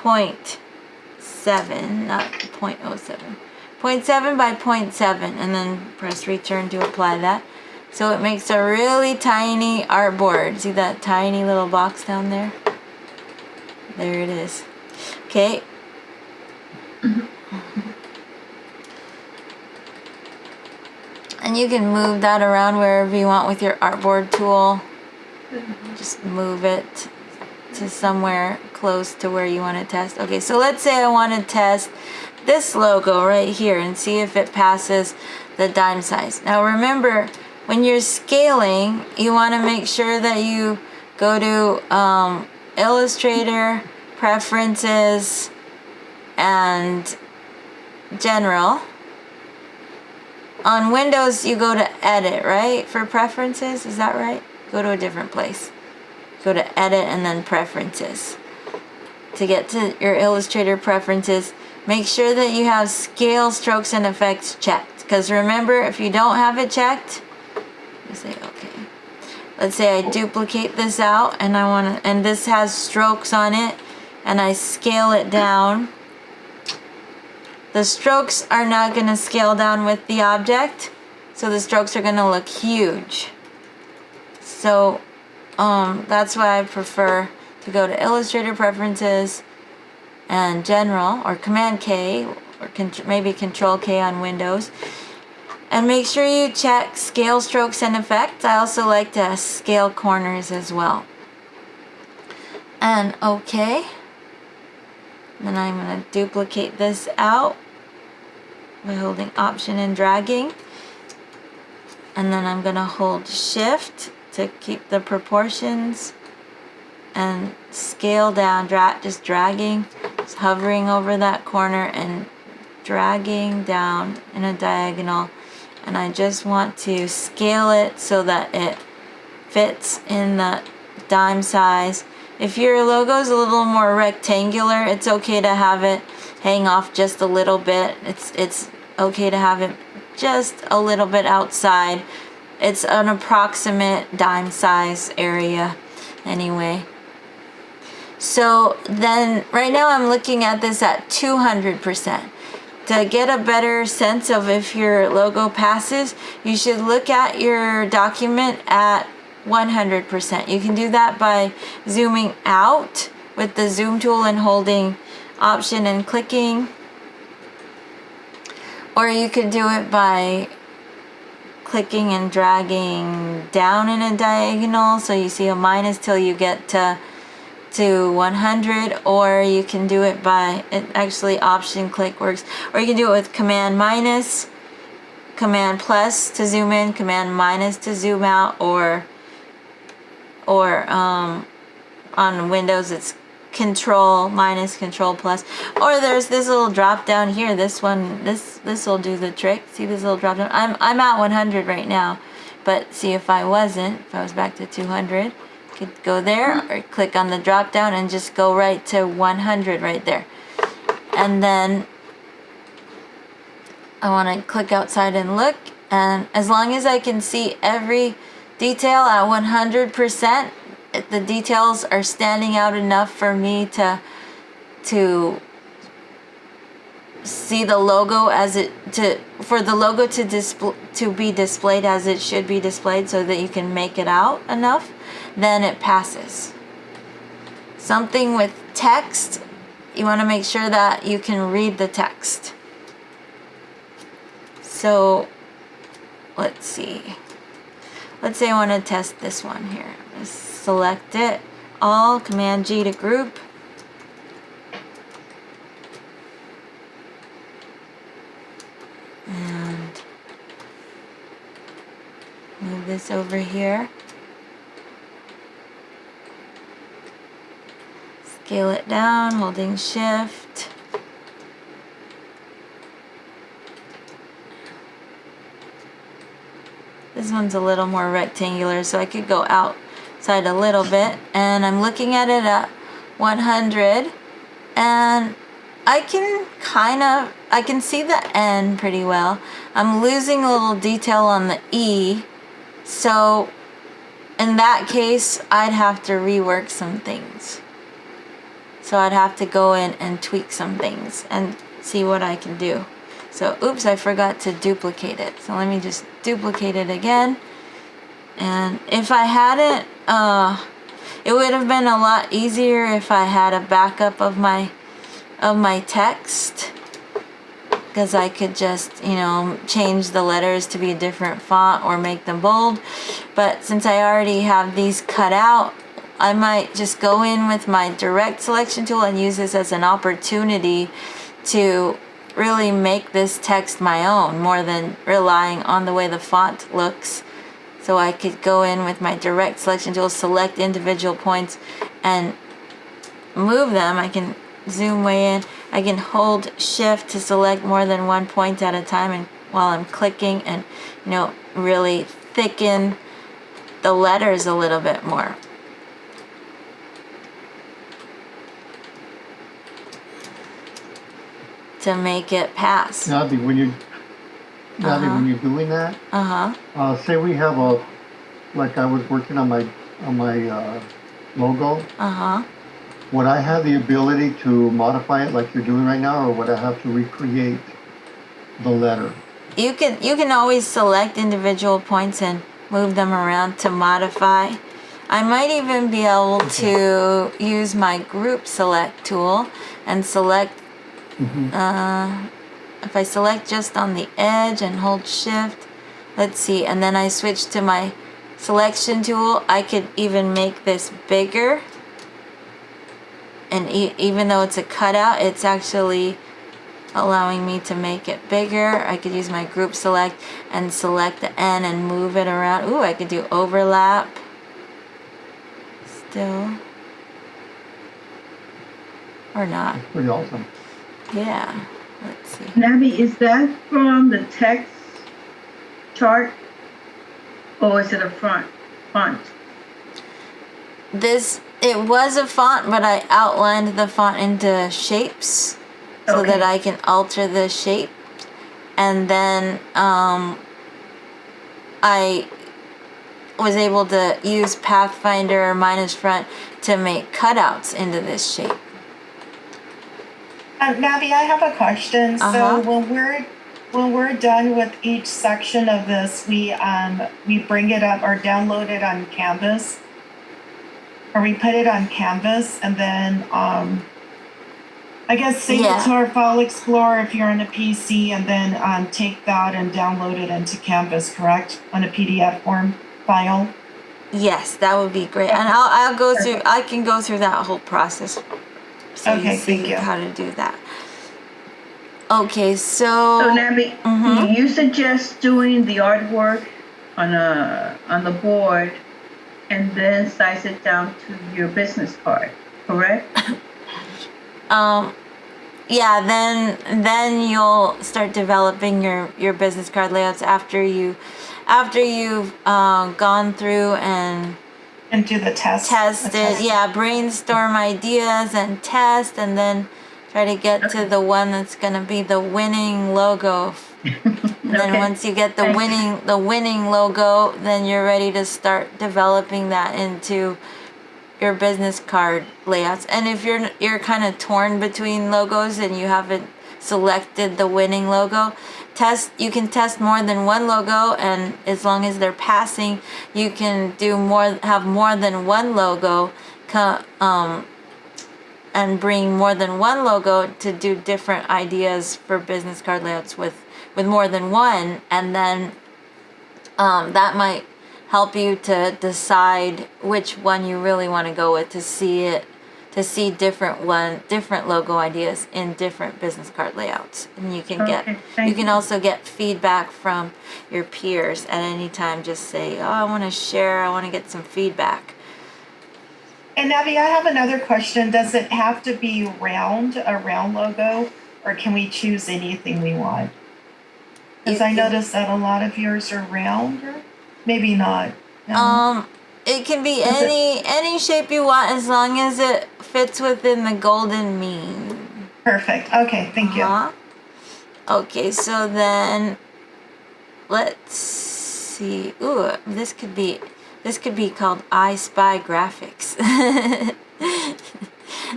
S1: 0.7 not 0.07 0.7 by 0.7, and then press return to apply that. So it makes a really tiny artboard. See that tiny little box down there? There it is. Okay. And you can move that around wherever you want with your artboard tool. Just move it to somewhere close to where you want to test. Okay, so let's say I want to test this logo right here and see if it passes the dime size. Now remember, when you're scaling, you want to make sure that you go to Illustrator, Preferences, and General. On Windows, you go to Edit, right? For Preferences, is that right? Go to a different place. Go to Edit and then Preferences. To get to your Illustrator Preferences, make sure that you have Scale, Strokes, and Effects checked. Because remember, if you don't have it checked, you say, okay. Let's say I duplicate this out and and this has strokes on it, and I scale it down. The strokes are not going to scale down with the object, so the strokes are going to look huge. So that's why I prefer to go to Illustrator Preferences and General, or Command K, or maybe Control K on Windows. And make sure you check Scale, Strokes, and Effects. I also like to scale corners as well. And OK. Then I'm going to duplicate this out by holding Option and dragging. And then I'm going to hold Shift to keep the proportions and scale down, just dragging, just hovering over that corner and dragging down in a diagonal. And I just want to scale it so that it fits in the dime size. If your logo is a little more rectangular, it's okay to have it hang off just a little bit. It's okay to have it just a little bit outside. It's an approximate dime size area anyway. So then right now I'm looking at this at 200%. To get a better sense of if your logo passes, you should look at your document at 100%. You can do that by zooming out with the zoom tool and holding option and clicking. Or you could do it by clicking and dragging down in a diagonal, so you see a minus till you get to 100, or you can do it by, it actually option click works, or you can do it with command minus, command plus to zoom in, command minus to zoom out, or on Windows it's control minus, control plus, or there's this little drop down here. This one, this will do the trick. See this little drop down? I'm at 100 right now, but see if I was back to 200, could go there or click on the drop down and just go right to 100 right there. And then I want to click outside and look, and as long as I can see every detail at 100%, the details are standing out enough for me to see the logo for the logo to be displayed as it should be displayed, so that you can make it out enough, then it passes. Something with text, you want to make sure that you can read the text. So let's see. Let's say I want to test this one here. Just select it all, command G to group. And move this over here. Scale it down, holding shift. This one's a little more rectangular, so I could go outside a little bit, and I'm looking at it at 100, and I can see the N pretty well. I'm losing a little detail on the E, so in that case I'd have to rework some things. So I'd have to go in and tweak some things and see what I can do. So, oops, I forgot to duplicate it. So let me just duplicate it again. And if I hadn't, it would have been a lot easier if I had a backup of my text, because I could just, change the letters to be a different font or make them bold. But since I already have these cut out, I might just go in with my direct selection tool and use this as an opportunity to really make this text my own, more than relying on the way the font looks. So I could go in with my direct selection tool, select individual points and move them. I can zoom way in. I can hold shift to select more than one point at a time, and while I'm clicking, and really thicken the letters a little bit more. To make it pass.
S5: Nabi, when you're doing that, say we have like I was working on my logo. Would I have the ability to modify it like you're doing right now, or would I have to recreate the letter?
S1: You can always select individual points and move them around to modify. I might even be able to use my group select tool and select. If I select just on the edge and hold shift, let's see, and then I switch to my selection tool, I could even make this bigger, and even though it's a cutout, it's actually allowing me to make it bigger. I could use my group select and select the N and move it around. Ooh, I could do overlap still, or not.
S5: That's pretty awesome.
S1: Yeah, let's see.
S6: Nabi, is that from the text chart, or is it a font?
S1: This It was a font, but I outlined the font into shapes so that I can alter the shape. And then I was able to use Pathfinder or minus front to make cutouts into this shape.
S3: Navi, I have a question.
S1: Uh-huh.
S3: So when we're done with each section of this, we bring it up or download it on Canvas, or we put it on Canvas, and then I guess save it to our file explorer if you're on a PC, and then take that and download it into Canvas, correct? On a PDF form file.
S1: Yes, that would be great. And I'll go through. I can go through that whole process. So
S3: Okay,
S1: you see
S3: thank you.
S1: how to do that. Okay, so
S6: So Nabby, you suggest doing the artwork on the board and then size it down to your business card, correct?
S1: yeah, then you'll start developing your business card layouts after you've gone through and
S3: do the test.
S1: Tested, yeah, brainstorm ideas and test, and then try to get to the one that's gonna be the winning logo. And then once you get the winning logo, then you're ready to start developing that into your business card layouts. And if you're kind of torn between logos and you haven't selected the winning logo, you can test more than one logo, and as long as they're passing, you can have more than one logo and bring more than one logo to do different ideas for business card layouts with more than one, and then that might help you to decide which one you really want to go with, to see different logo ideas in different business card layouts. And you can also get feedback from your peers at any time. Just say, I want to get some feedback.
S3: And Navi, I have another question. Does it have to be a round logo, or can we choose anything we want? Because I noticed that a lot of yours are round, or maybe not. No.
S1: It can be any shape you want, as long as it fits within the golden mean.
S3: Perfect. Okay, thank you.
S1: Okay, so then let's see. Ooh, this could be called I Spy Graphics.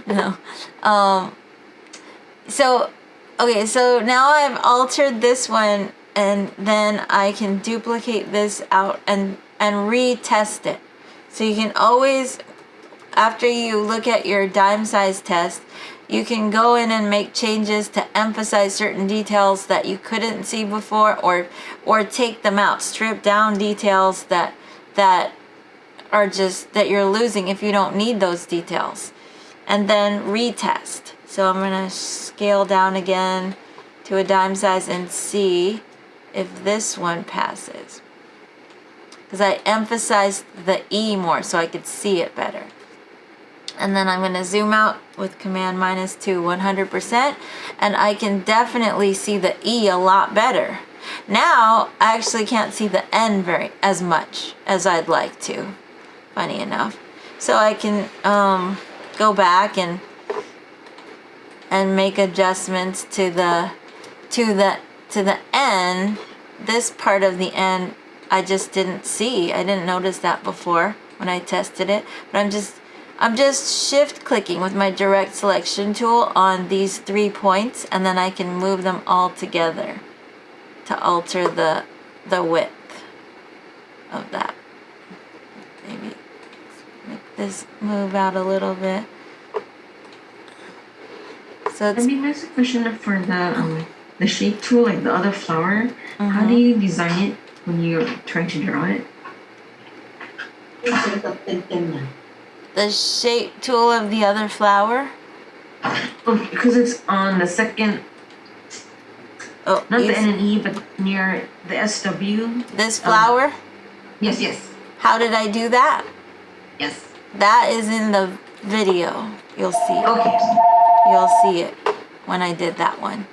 S1: No. So now I've altered this one, and then I can duplicate this out and retest it. So you can always, after you look at your dime size test, you can go in and make changes to emphasize certain details that you couldn't see before, or take them out, strip down details that you're losing if you don't need those details, and then retest. So I'm gonna scale down again to a dime size and see if this one passes, because I emphasized the E more so I could see it better. And then I'm going to zoom out with Command -2 100%, and I can definitely see the E a lot better. Now I actually can't see the N as much as I'd like to, funny enough. So I can go back and make adjustments to the N. This part of the N I just didn't see. I didn't notice that before when I tested it. But I'm just shift clicking with my direct selection tool on these 3 points, and then I can move them all together to alter the width of that. Maybe make this move out a little bit. So it's,
S4: I mean, there's a question for the shape tool, like the other flower. How do you design it when you're trying to draw it?
S1: the shape tool of the other flower.
S4: Oh, because it's on the second,
S1: Oh,
S4: not the N and E, but near the SW.
S1: This flower?
S4: Yes.
S1: How did I do that?
S4: Yes.
S1: That is in the video. You'll see.
S4: Okay.
S1: You'll see it when I did that one.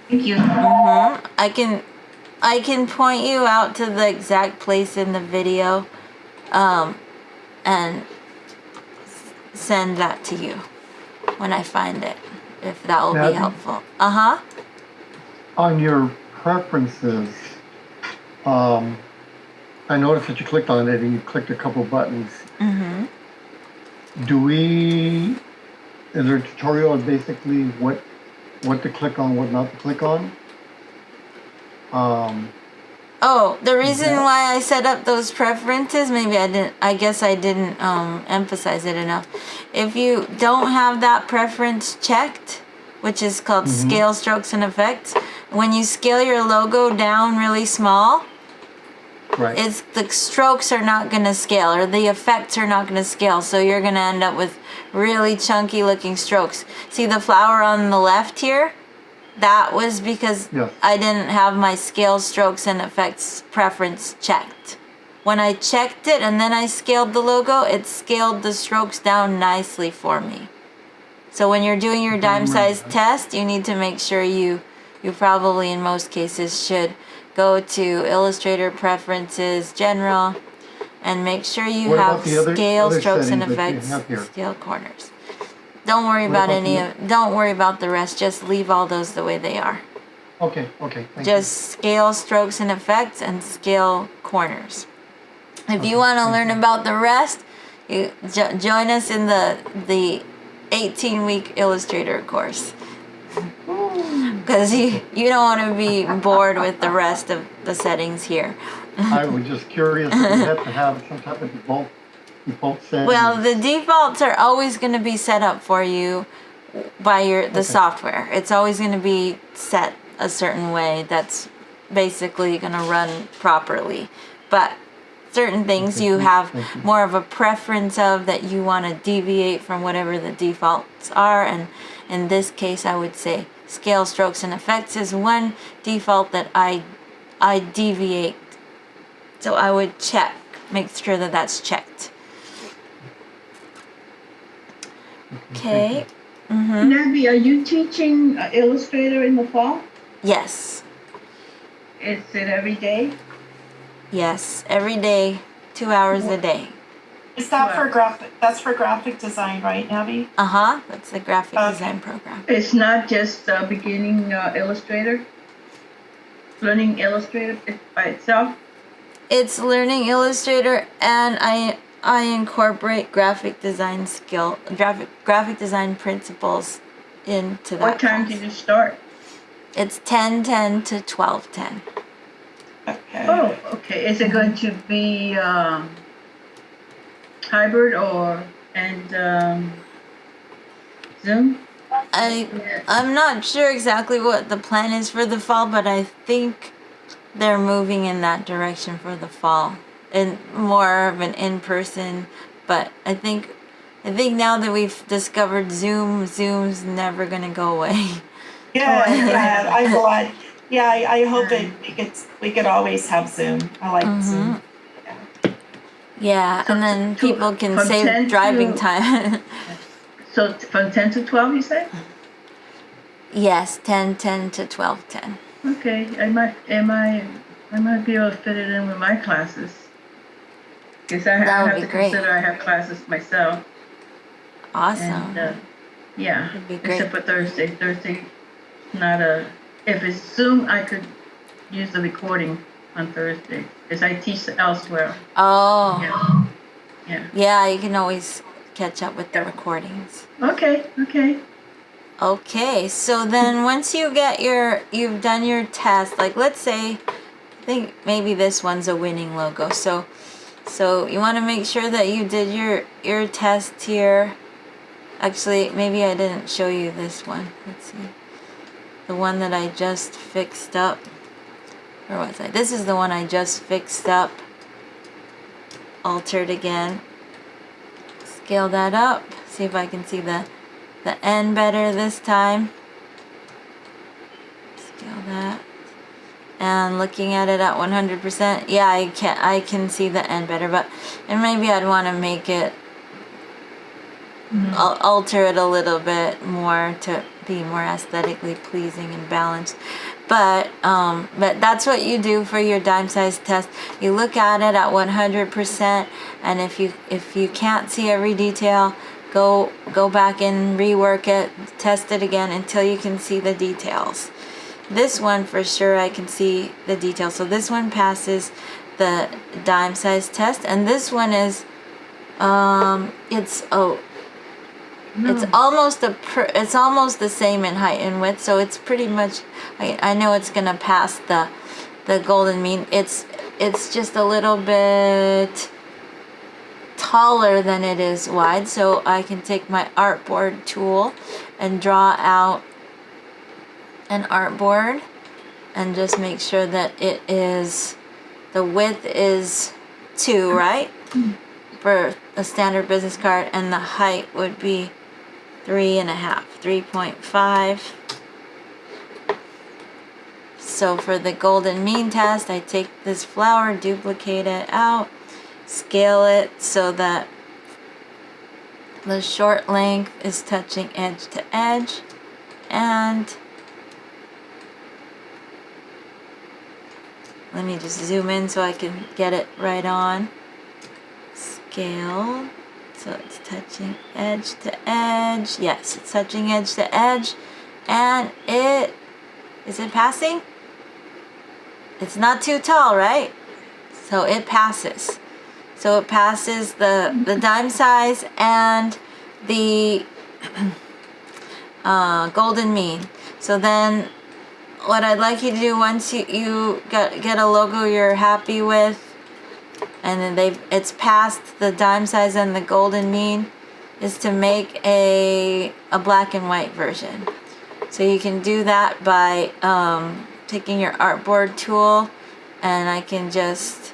S4: Thank you.
S1: I can point you out to the exact place in the video, and send that to you when I find it, if that will
S5: Now,
S1: be helpful. Uh-huh.
S5: On your preferences, I noticed that you clicked on it and you clicked a couple buttons.
S1: Mm-hmm.
S5: Is there a tutorial on basically what to click on, what not to click on?
S1: Oh, the reason
S5: Yeah.
S1: why I set up those preferences, I guess I didn't emphasize it enough. If you don't have that preference checked, which is called scale, strokes, and effects, when you scale your logo down really small,
S5: Right.
S1: the strokes are not going to scale, or the effects are not going to scale, so you're going to end up with really chunky looking strokes. See the flower on the left here? That was because
S5: Yes.
S1: I didn't have my scale, strokes, and effects preference checked. When I checked it and then I scaled the logo, it scaled the strokes down nicely for me. So when you're doing your dime size test, you need to make sure you probably in most cases should go to Illustrator Preferences, General, and make sure you
S5: What
S1: have
S5: about the
S1: scale,
S5: other
S1: strokes, and
S5: settings that you
S1: effects,
S5: have here?
S1: scale corners. Don't worry
S5: What
S1: about
S5: about
S1: don't worry about the rest. Just leave all those the way they are.
S5: Okay, thank
S1: Just scale, strokes, and effects, and scale corners. If you want to learn about the rest, you join us in the 18-week Illustrator course. Because you don't want to be bored with the rest of the settings here.
S5: I was just curious if we had to have some type of default settings.
S1: Well, the defaults are always going to be set up for you by the software. It's always going to be set a certain way that's basically going to run properly. But certain things you have more of a preference of that you want to deviate from whatever the defaults are. And in this case, I would say scale, strokes, and effects is one default that I deviate. So I would make sure that that's checked. Okay.
S6: Nabi, are you teaching Illustrator in the fall?
S1: Yes.
S6: Is it every day?
S1: Yes. Every day, 2 hours a day.
S3: Is that for that's for graphic design, right, Abby?
S1: Uh-huh. That's the graphic design program.
S6: It's not just beginning Illustrator? Learning Illustrator by itself?
S1: It's learning Illustrator, and I incorporate graphic design graphic design into that.
S6: What time
S1: class.
S6: did you start?
S1: It's 10:10 to 12:10.
S3: Okay.
S6: Oh, okay. Is it going to be hybrid and Zoom?
S1: I'm not sure exactly what the plan is for the fall, but I think they're moving in that direction for the fall, and more of an in-person. But I think now that we've discovered Zoom's never gonna go away.
S3: Yeah, I'm glad. Yeah, I hope we could always have Zoom. I like Zoom.
S1: Yeah,
S6: So
S1: and then
S6: to-
S1: people can
S6: from 10
S1: save driving
S6: to-
S1: time.
S6: So from 10 to 12, you said?
S1: Yes, 10:10 to 12:10.
S6: Okay, I might be able to fit it in with my classes. Because I
S1: That would
S6: have
S1: be
S6: to
S1: great.
S6: consider I have classes myself.
S1: Awesome.
S6: And yeah,
S1: That'd be great.
S6: except for Thursday. Thursday, not a. If it's Zoom, I could use the recording on Thursday because I teach elsewhere.
S1: Oh.
S6: Yeah.
S1: Yeah, you can always catch up with the recordings.
S6: Okay.
S1: Okay, so then once you've done your test, like let's say, I think maybe this one's a winning logo. So you want to make sure that you did your test here. Actually, maybe I didn't show you this one. Let's see. The one that I just fixed up. Where was I? This is the one I just fixed up. Altered again. Scale that up. See if I can see the end better this time. Scale that. And looking at it at 100%, yeah, I can see the end better, and maybe I'd want to make it alter it a little bit more to be more aesthetically pleasing and balanced. But that's what you do for your dime size test. You look at it at 100%, and if you can't see every detail, go back and rework it, test it again until you can see the details. This one for sure I can see the details. So this one passes the dime size test, and this one is it's almost it's almost the same in height and width, so it's pretty much I know it's gonna pass the golden mean. It's just a little bit taller than it is wide, so I can take my artboard tool and draw out an artboard and just make sure that it is, the width is 2, right, for a standard business card, and the height would be 3.5, 3.5. So for the golden mean test, I take this flower, duplicate it out, scale it so that the short length is touching edge to edge, and let me just zoom in so I can get it right on. Scale, so it's touching edge to edge. Yes, it's touching edge to edge, and is it passing? It's not too tall, right? So it passes. So it passes the dime size and the golden mean. So then what I'd like you to do, once you get a logo you're happy with, and then it's passed the dime size and the golden mean, is to make a black and white version. So you can do that by taking your artboard tool, and I can just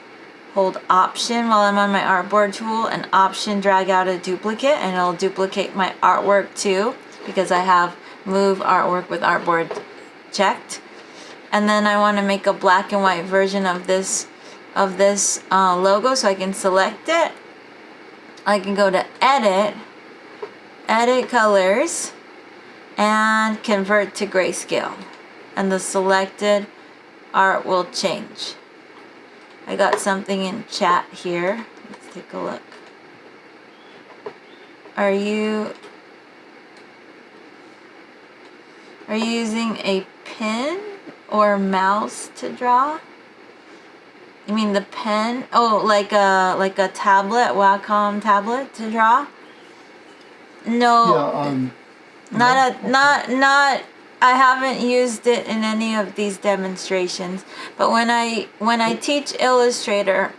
S1: hold Option while I'm on my artboard tool, and Option drag out a duplicate, and it'll duplicate my artwork too, because I have Move Artwork with Artboard checked. And then I want to make a black and white version of this logo, so I can select it. I can go to Edit Colors, and Convert to Grayscale, and the selected art will change. I got something in chat here. Let's take a look. Are you using a pen or mouse to draw? You mean the pen? Oh, like a tablet, Wacom tablet to draw? No, not. I haven't used it in any of these demonstrations. But when I teach Illustrator,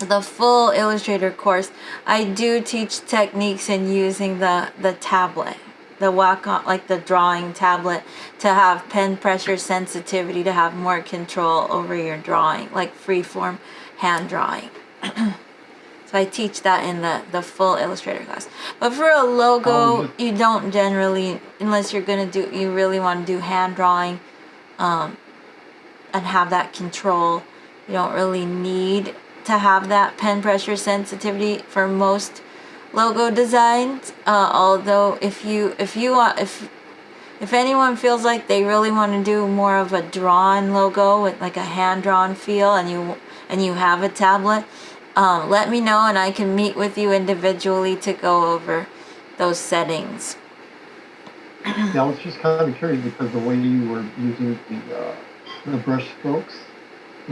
S1: the full Illustrator course, I do teach techniques in using the tablet, the Wacom, like the drawing tablet, to have pen pressure sensitivity, to have more control over your drawing, like freeform hand drawing. So I teach that in the full Illustrator class. But for a logo, you don't generally, unless you're gonna you really want to do hand drawing, and have that control, you don't really need to have that pen pressure sensitivity for most logo designs. Although if anyone feels like they really want to do more of a drawn logo with like a hand drawn feel, and you have a tablet, let me know, and I can meet with you individually to go over those settings.
S5: Yeah, I was just kind of curious because the way you were using the brush strokes.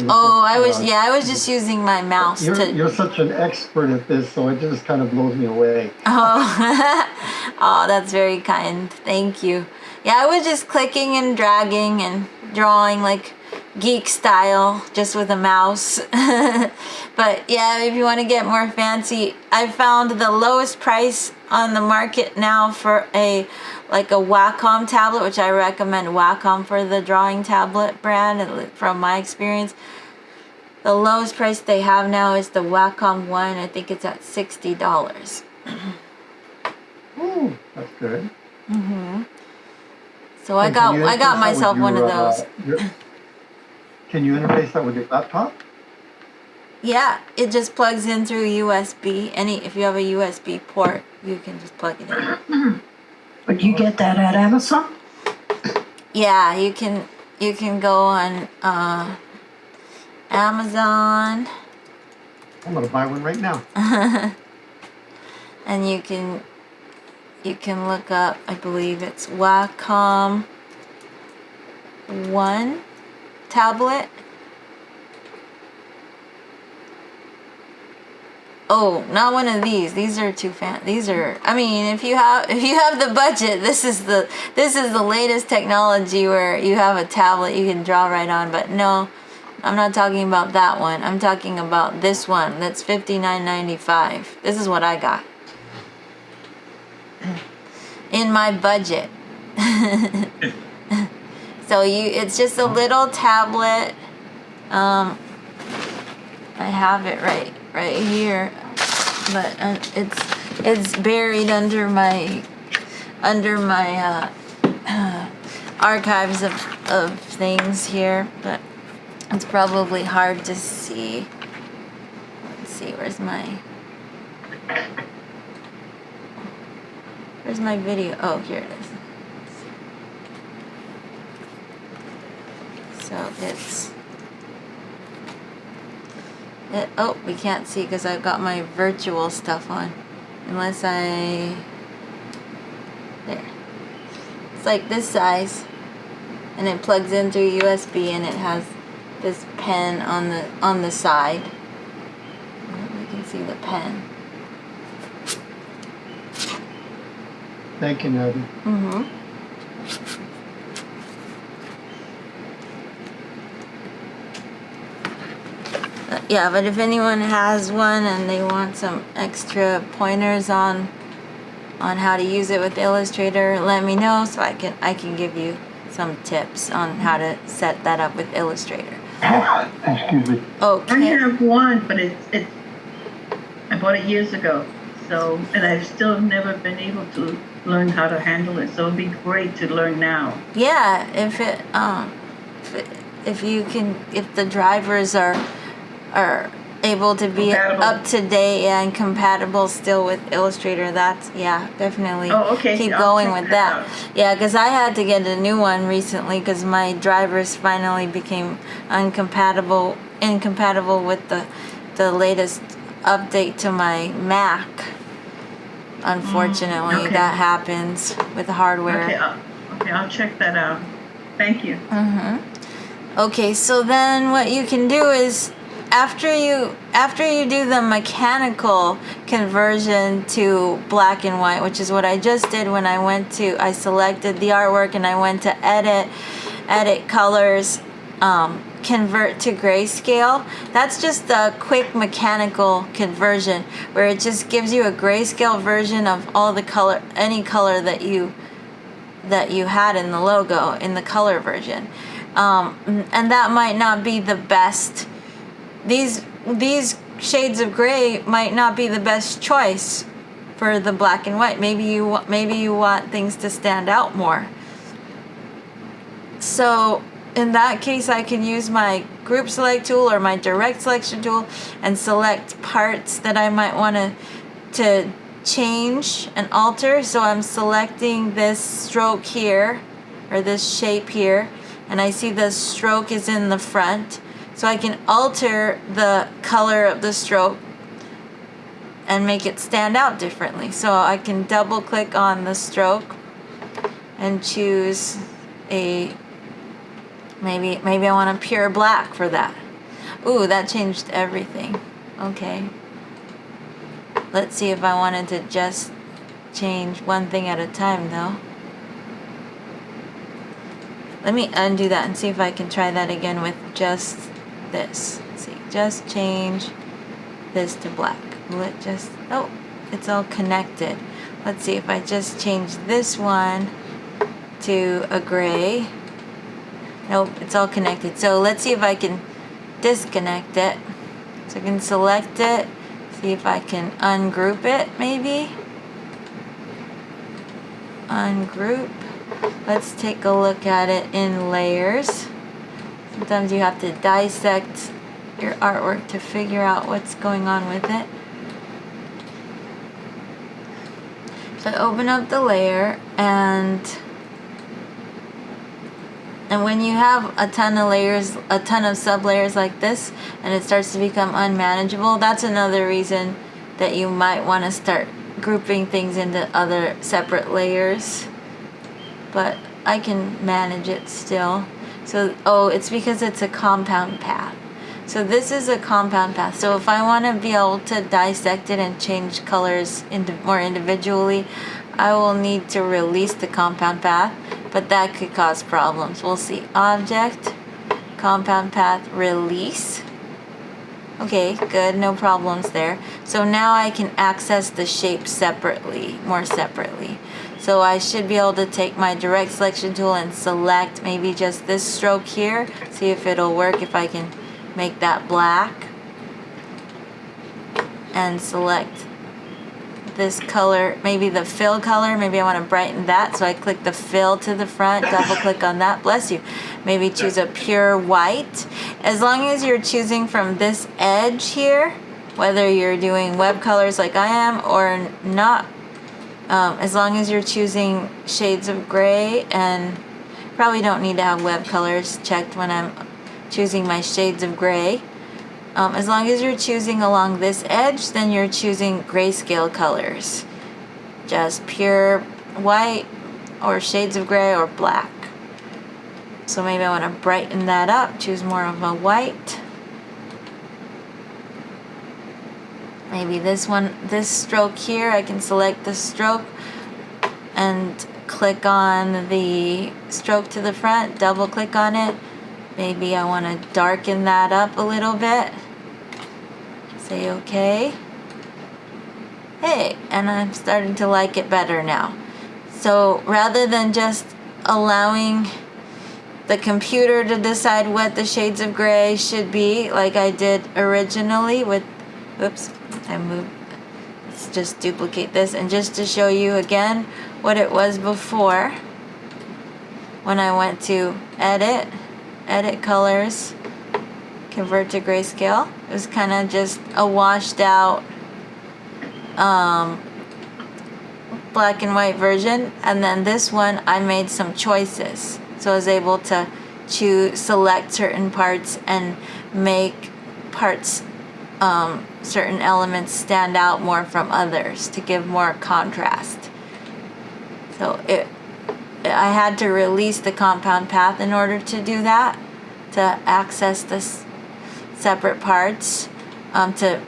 S1: Oh, I was just using my mouse.
S5: You're such an expert at this, so it just kind of blows me away.
S1: Oh, oh, that's very kind. Thank you. Yeah, I was just clicking and dragging and drawing like geek style, just with a mouse. But yeah, if you want to get more fancy, I found the lowest price on the market now for a Wacom tablet, which I recommend Wacom for the drawing tablet brand. And from my experience, the lowest price they have now is the Wacom one. I think it's at $60.
S5: Ooh, that's good.
S1: So I got myself one of those.
S5: Can you interface that with your laptop?
S1: Yeah, it just plugs in through USB. If you have a USB port, you can just plug it in.
S7: Would you get that at Amazon?
S1: Yeah, you can go on Amazon.
S5: I'm gonna buy one right now.
S1: And you can you can look up, I believe it's Wacom 1 tablet. Oh, not one of these. These are too these are, I mean, if you have the budget, this is the latest technology where you have a tablet you can draw right on, but no, I'm not talking about that one. I'm talking about this one that's $59.95. This is what I got in my budget. So it's just a little tablet. I have it right here, but it's buried under my archives of things here, but it's probably hard to see. Let's see, where's my video? Oh, here it is. So oh, we can't see because I've got my virtual stuff on. Unless there. It's like this size, and it plugs in through USB, and it has this pen on the side. You can see the pen.
S5: Thank you, Nadia.
S1: Mm-hmm. Yeah, but if anyone has one and they want some extra pointers on how to use it with Illustrator, let me know so I can give you some tips on how to set that up with Illustrator.
S5: Excuse me.
S1: Okay.
S6: I have one, but it's I bought it years ago, so, and I've still never been able to learn how to handle it. So it'd be great to learn now.
S1: Yeah, if the drivers are able to be
S6: Compatible.
S1: up to date and compatible still with Illustrator, that's, yeah, definitely keep
S6: I'll
S1: going
S6: check
S1: with that.
S6: out.
S1: Yeah, because I had to get a new one recently because my drivers finally became incompatible with the latest update to my Mac. Unfortunately,
S6: okay.
S1: that happens with hardware.
S6: Okay, I'll check that out. Thank you.
S1: Okay, so then what you can do is after you do the mechanical conversion to black and white, which is what I just did when I selected the artwork and I went to edit colors, convert to grayscale. That's just a quick mechanical conversion where it just gives you a grayscale version of all the color, any color that you had in the logo in the color version. And that might not be the best. These shades of gray might not be the best choice for the black and white. Maybe you want things to stand out more. So in that case, I can use my group select tool or my direct selection tool and select parts that I might want to change and alter. So I'm selecting this stroke here, or this shape here, and I see the stroke is in the front. So I can alter the color of the stroke and make it stand out differently. So I can double click on the stroke and choose maybe I want a pure black for that. Ooh, that changed everything. Okay. Let's see if I wanted to just change one thing at a time though. Let me undo that and see if I can try that again with just this. Let's see, just change this to black. Will it just, oh, it's all connected. Let's see if I just change this one to a gray. Nope, it's all connected. So let's see if I can disconnect it. So I can select it, see if I can ungroup it maybe. Ungroup. Let's take a look at it in layers. Sometimes you have to dissect your artwork to figure out what's going on with it. So I open up the layer, and when you have a ton of layers, a ton of sub-layers like this, and it starts to become unmanageable, that's another reason that you might want to start grouping things into other separate layers, but I can manage it still. So, oh, it's because it's a compound path. So this is a compound path. So if I want to be able to dissect it and change colors more individually, I will need to release the compound path, but that could cause problems. We'll see. Object, compound path, release. Okay, good, no problems there. So now I can access the shape separately, more separately. So I should be able to take my direct selection tool and select maybe just this stroke here. See if it'll work, if I can make that black. And select this color, maybe the fill color, maybe I want to brighten that, so I click the fill to the front, double click on that, bless you. Maybe choose a pure white. As long as you're choosing from this edge here, whether you're doing web colors like I am or not, as long as you're choosing shades of gray, and probably don't need to have web colors checked when I'm choosing my shades of gray. As long as you're choosing along this edge, then you're choosing grayscale colors. Just pure white or shades of gray or black. So maybe I want to brighten that up, choose more of a white. Maybe this one, this stroke here, I can select the stroke and click on the stroke to the front, double click on it. Maybe I want to darken that up a little bit. Say okay. Hey, and I'm starting to like it better now. So rather than just allowing the computer to decide what the shades of gray should be, like I did originally with, oops, I moved. Let's just duplicate this, and just to show you again what it was before, when I went to edit colors, convert to grayscale, it was kind of just a washed out black and white version. And then this one, I made some choices, so I was able to select certain parts and make parts, certain elements stand out more from others to give more contrast. So I had to release the compound path in order to do that, to access this separate parts, to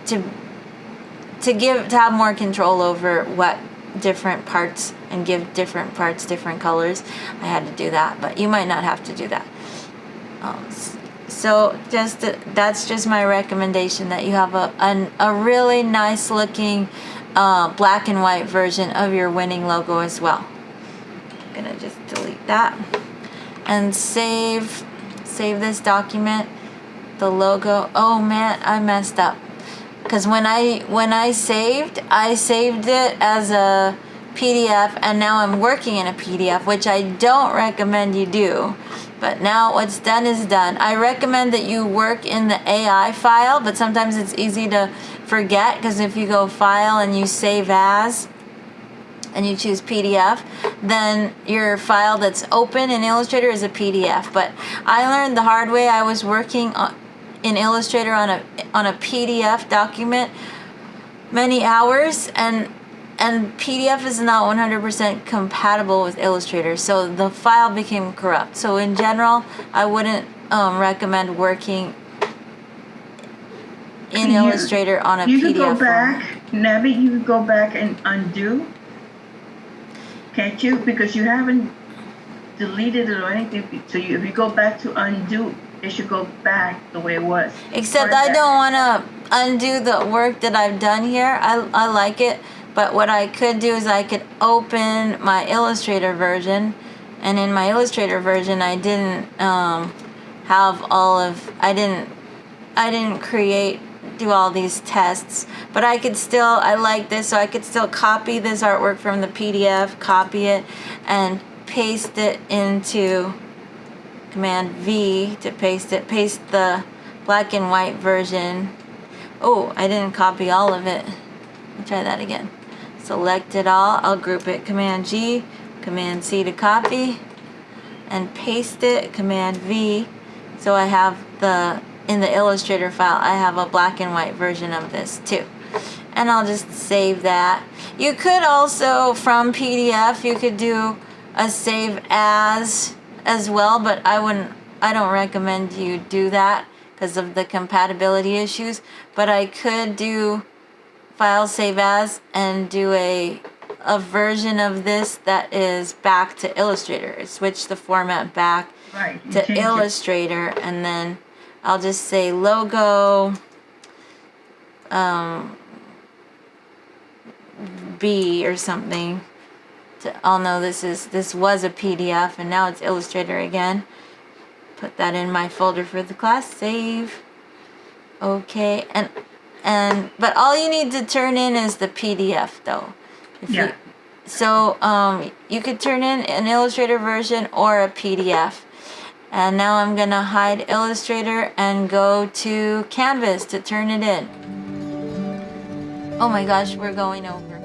S1: have more control over what different parts, and give different parts different colors. I had to do that, but you might not have to do that. So that's just my recommendation, that you have a really nice looking black and white version of your winning logo as well. I'm gonna just delete that and save this document, the logo. Oh man, I messed up, because when I saved it as a PDF, and now I'm working in a PDF, which I don't recommend you do. But now what's done is done. I recommend that you work in the AI file, but sometimes it's easy to forget, because if you go file and you save as and you choose PDF, then your file that's open in Illustrator is a PDF. But I learned the hard way. I was working in Illustrator on a PDF document many hours, and PDF is not 100% compatible with Illustrator, so the file became corrupt. So in general, I wouldn't recommend working in Illustrator on a PDF.
S6: You could go back, Navi, you could go back and undo. Can't you? Because you haven't deleted it or anything. So if you go back to undo, it should go back the way it was.
S1: Except I don't want to undo the work that I've done here. I like it. But what I could do is I could open my Illustrator version, and in my Illustrator version I didn't have all of, I didn't do all these tests, but I could still, I like this, so I could still copy this artwork from the PDF, copy it, and paste it into Command V to paste the black and white version. Oh, I didn't copy all of it. Let me try that again. Select it all, I'll group it, Command G, Command C to copy, and paste it, Command V. So I have in the Illustrator file, I have a black and white version of this too. And I'll just save that. You could also, from PDF, you could do a save as well, but I don't recommend you do that because of the compatibility issues. But I could do file save as and do a version of this that is back to Illustrator. Switch the format back
S6: Right. you
S1: to
S6: change it.
S1: Illustrator, and then I'll just say logo B or something. I'll know this was a PDF and now it's Illustrator again. Put that in my folder for the class. Save. Okay, but all you need to turn in is the PDF though.
S6: Yeah.
S1: So you could turn in an Illustrator version or a PDF. And now I'm gonna hide Illustrator and go to Canvas to turn it in. Oh my gosh, we're going over.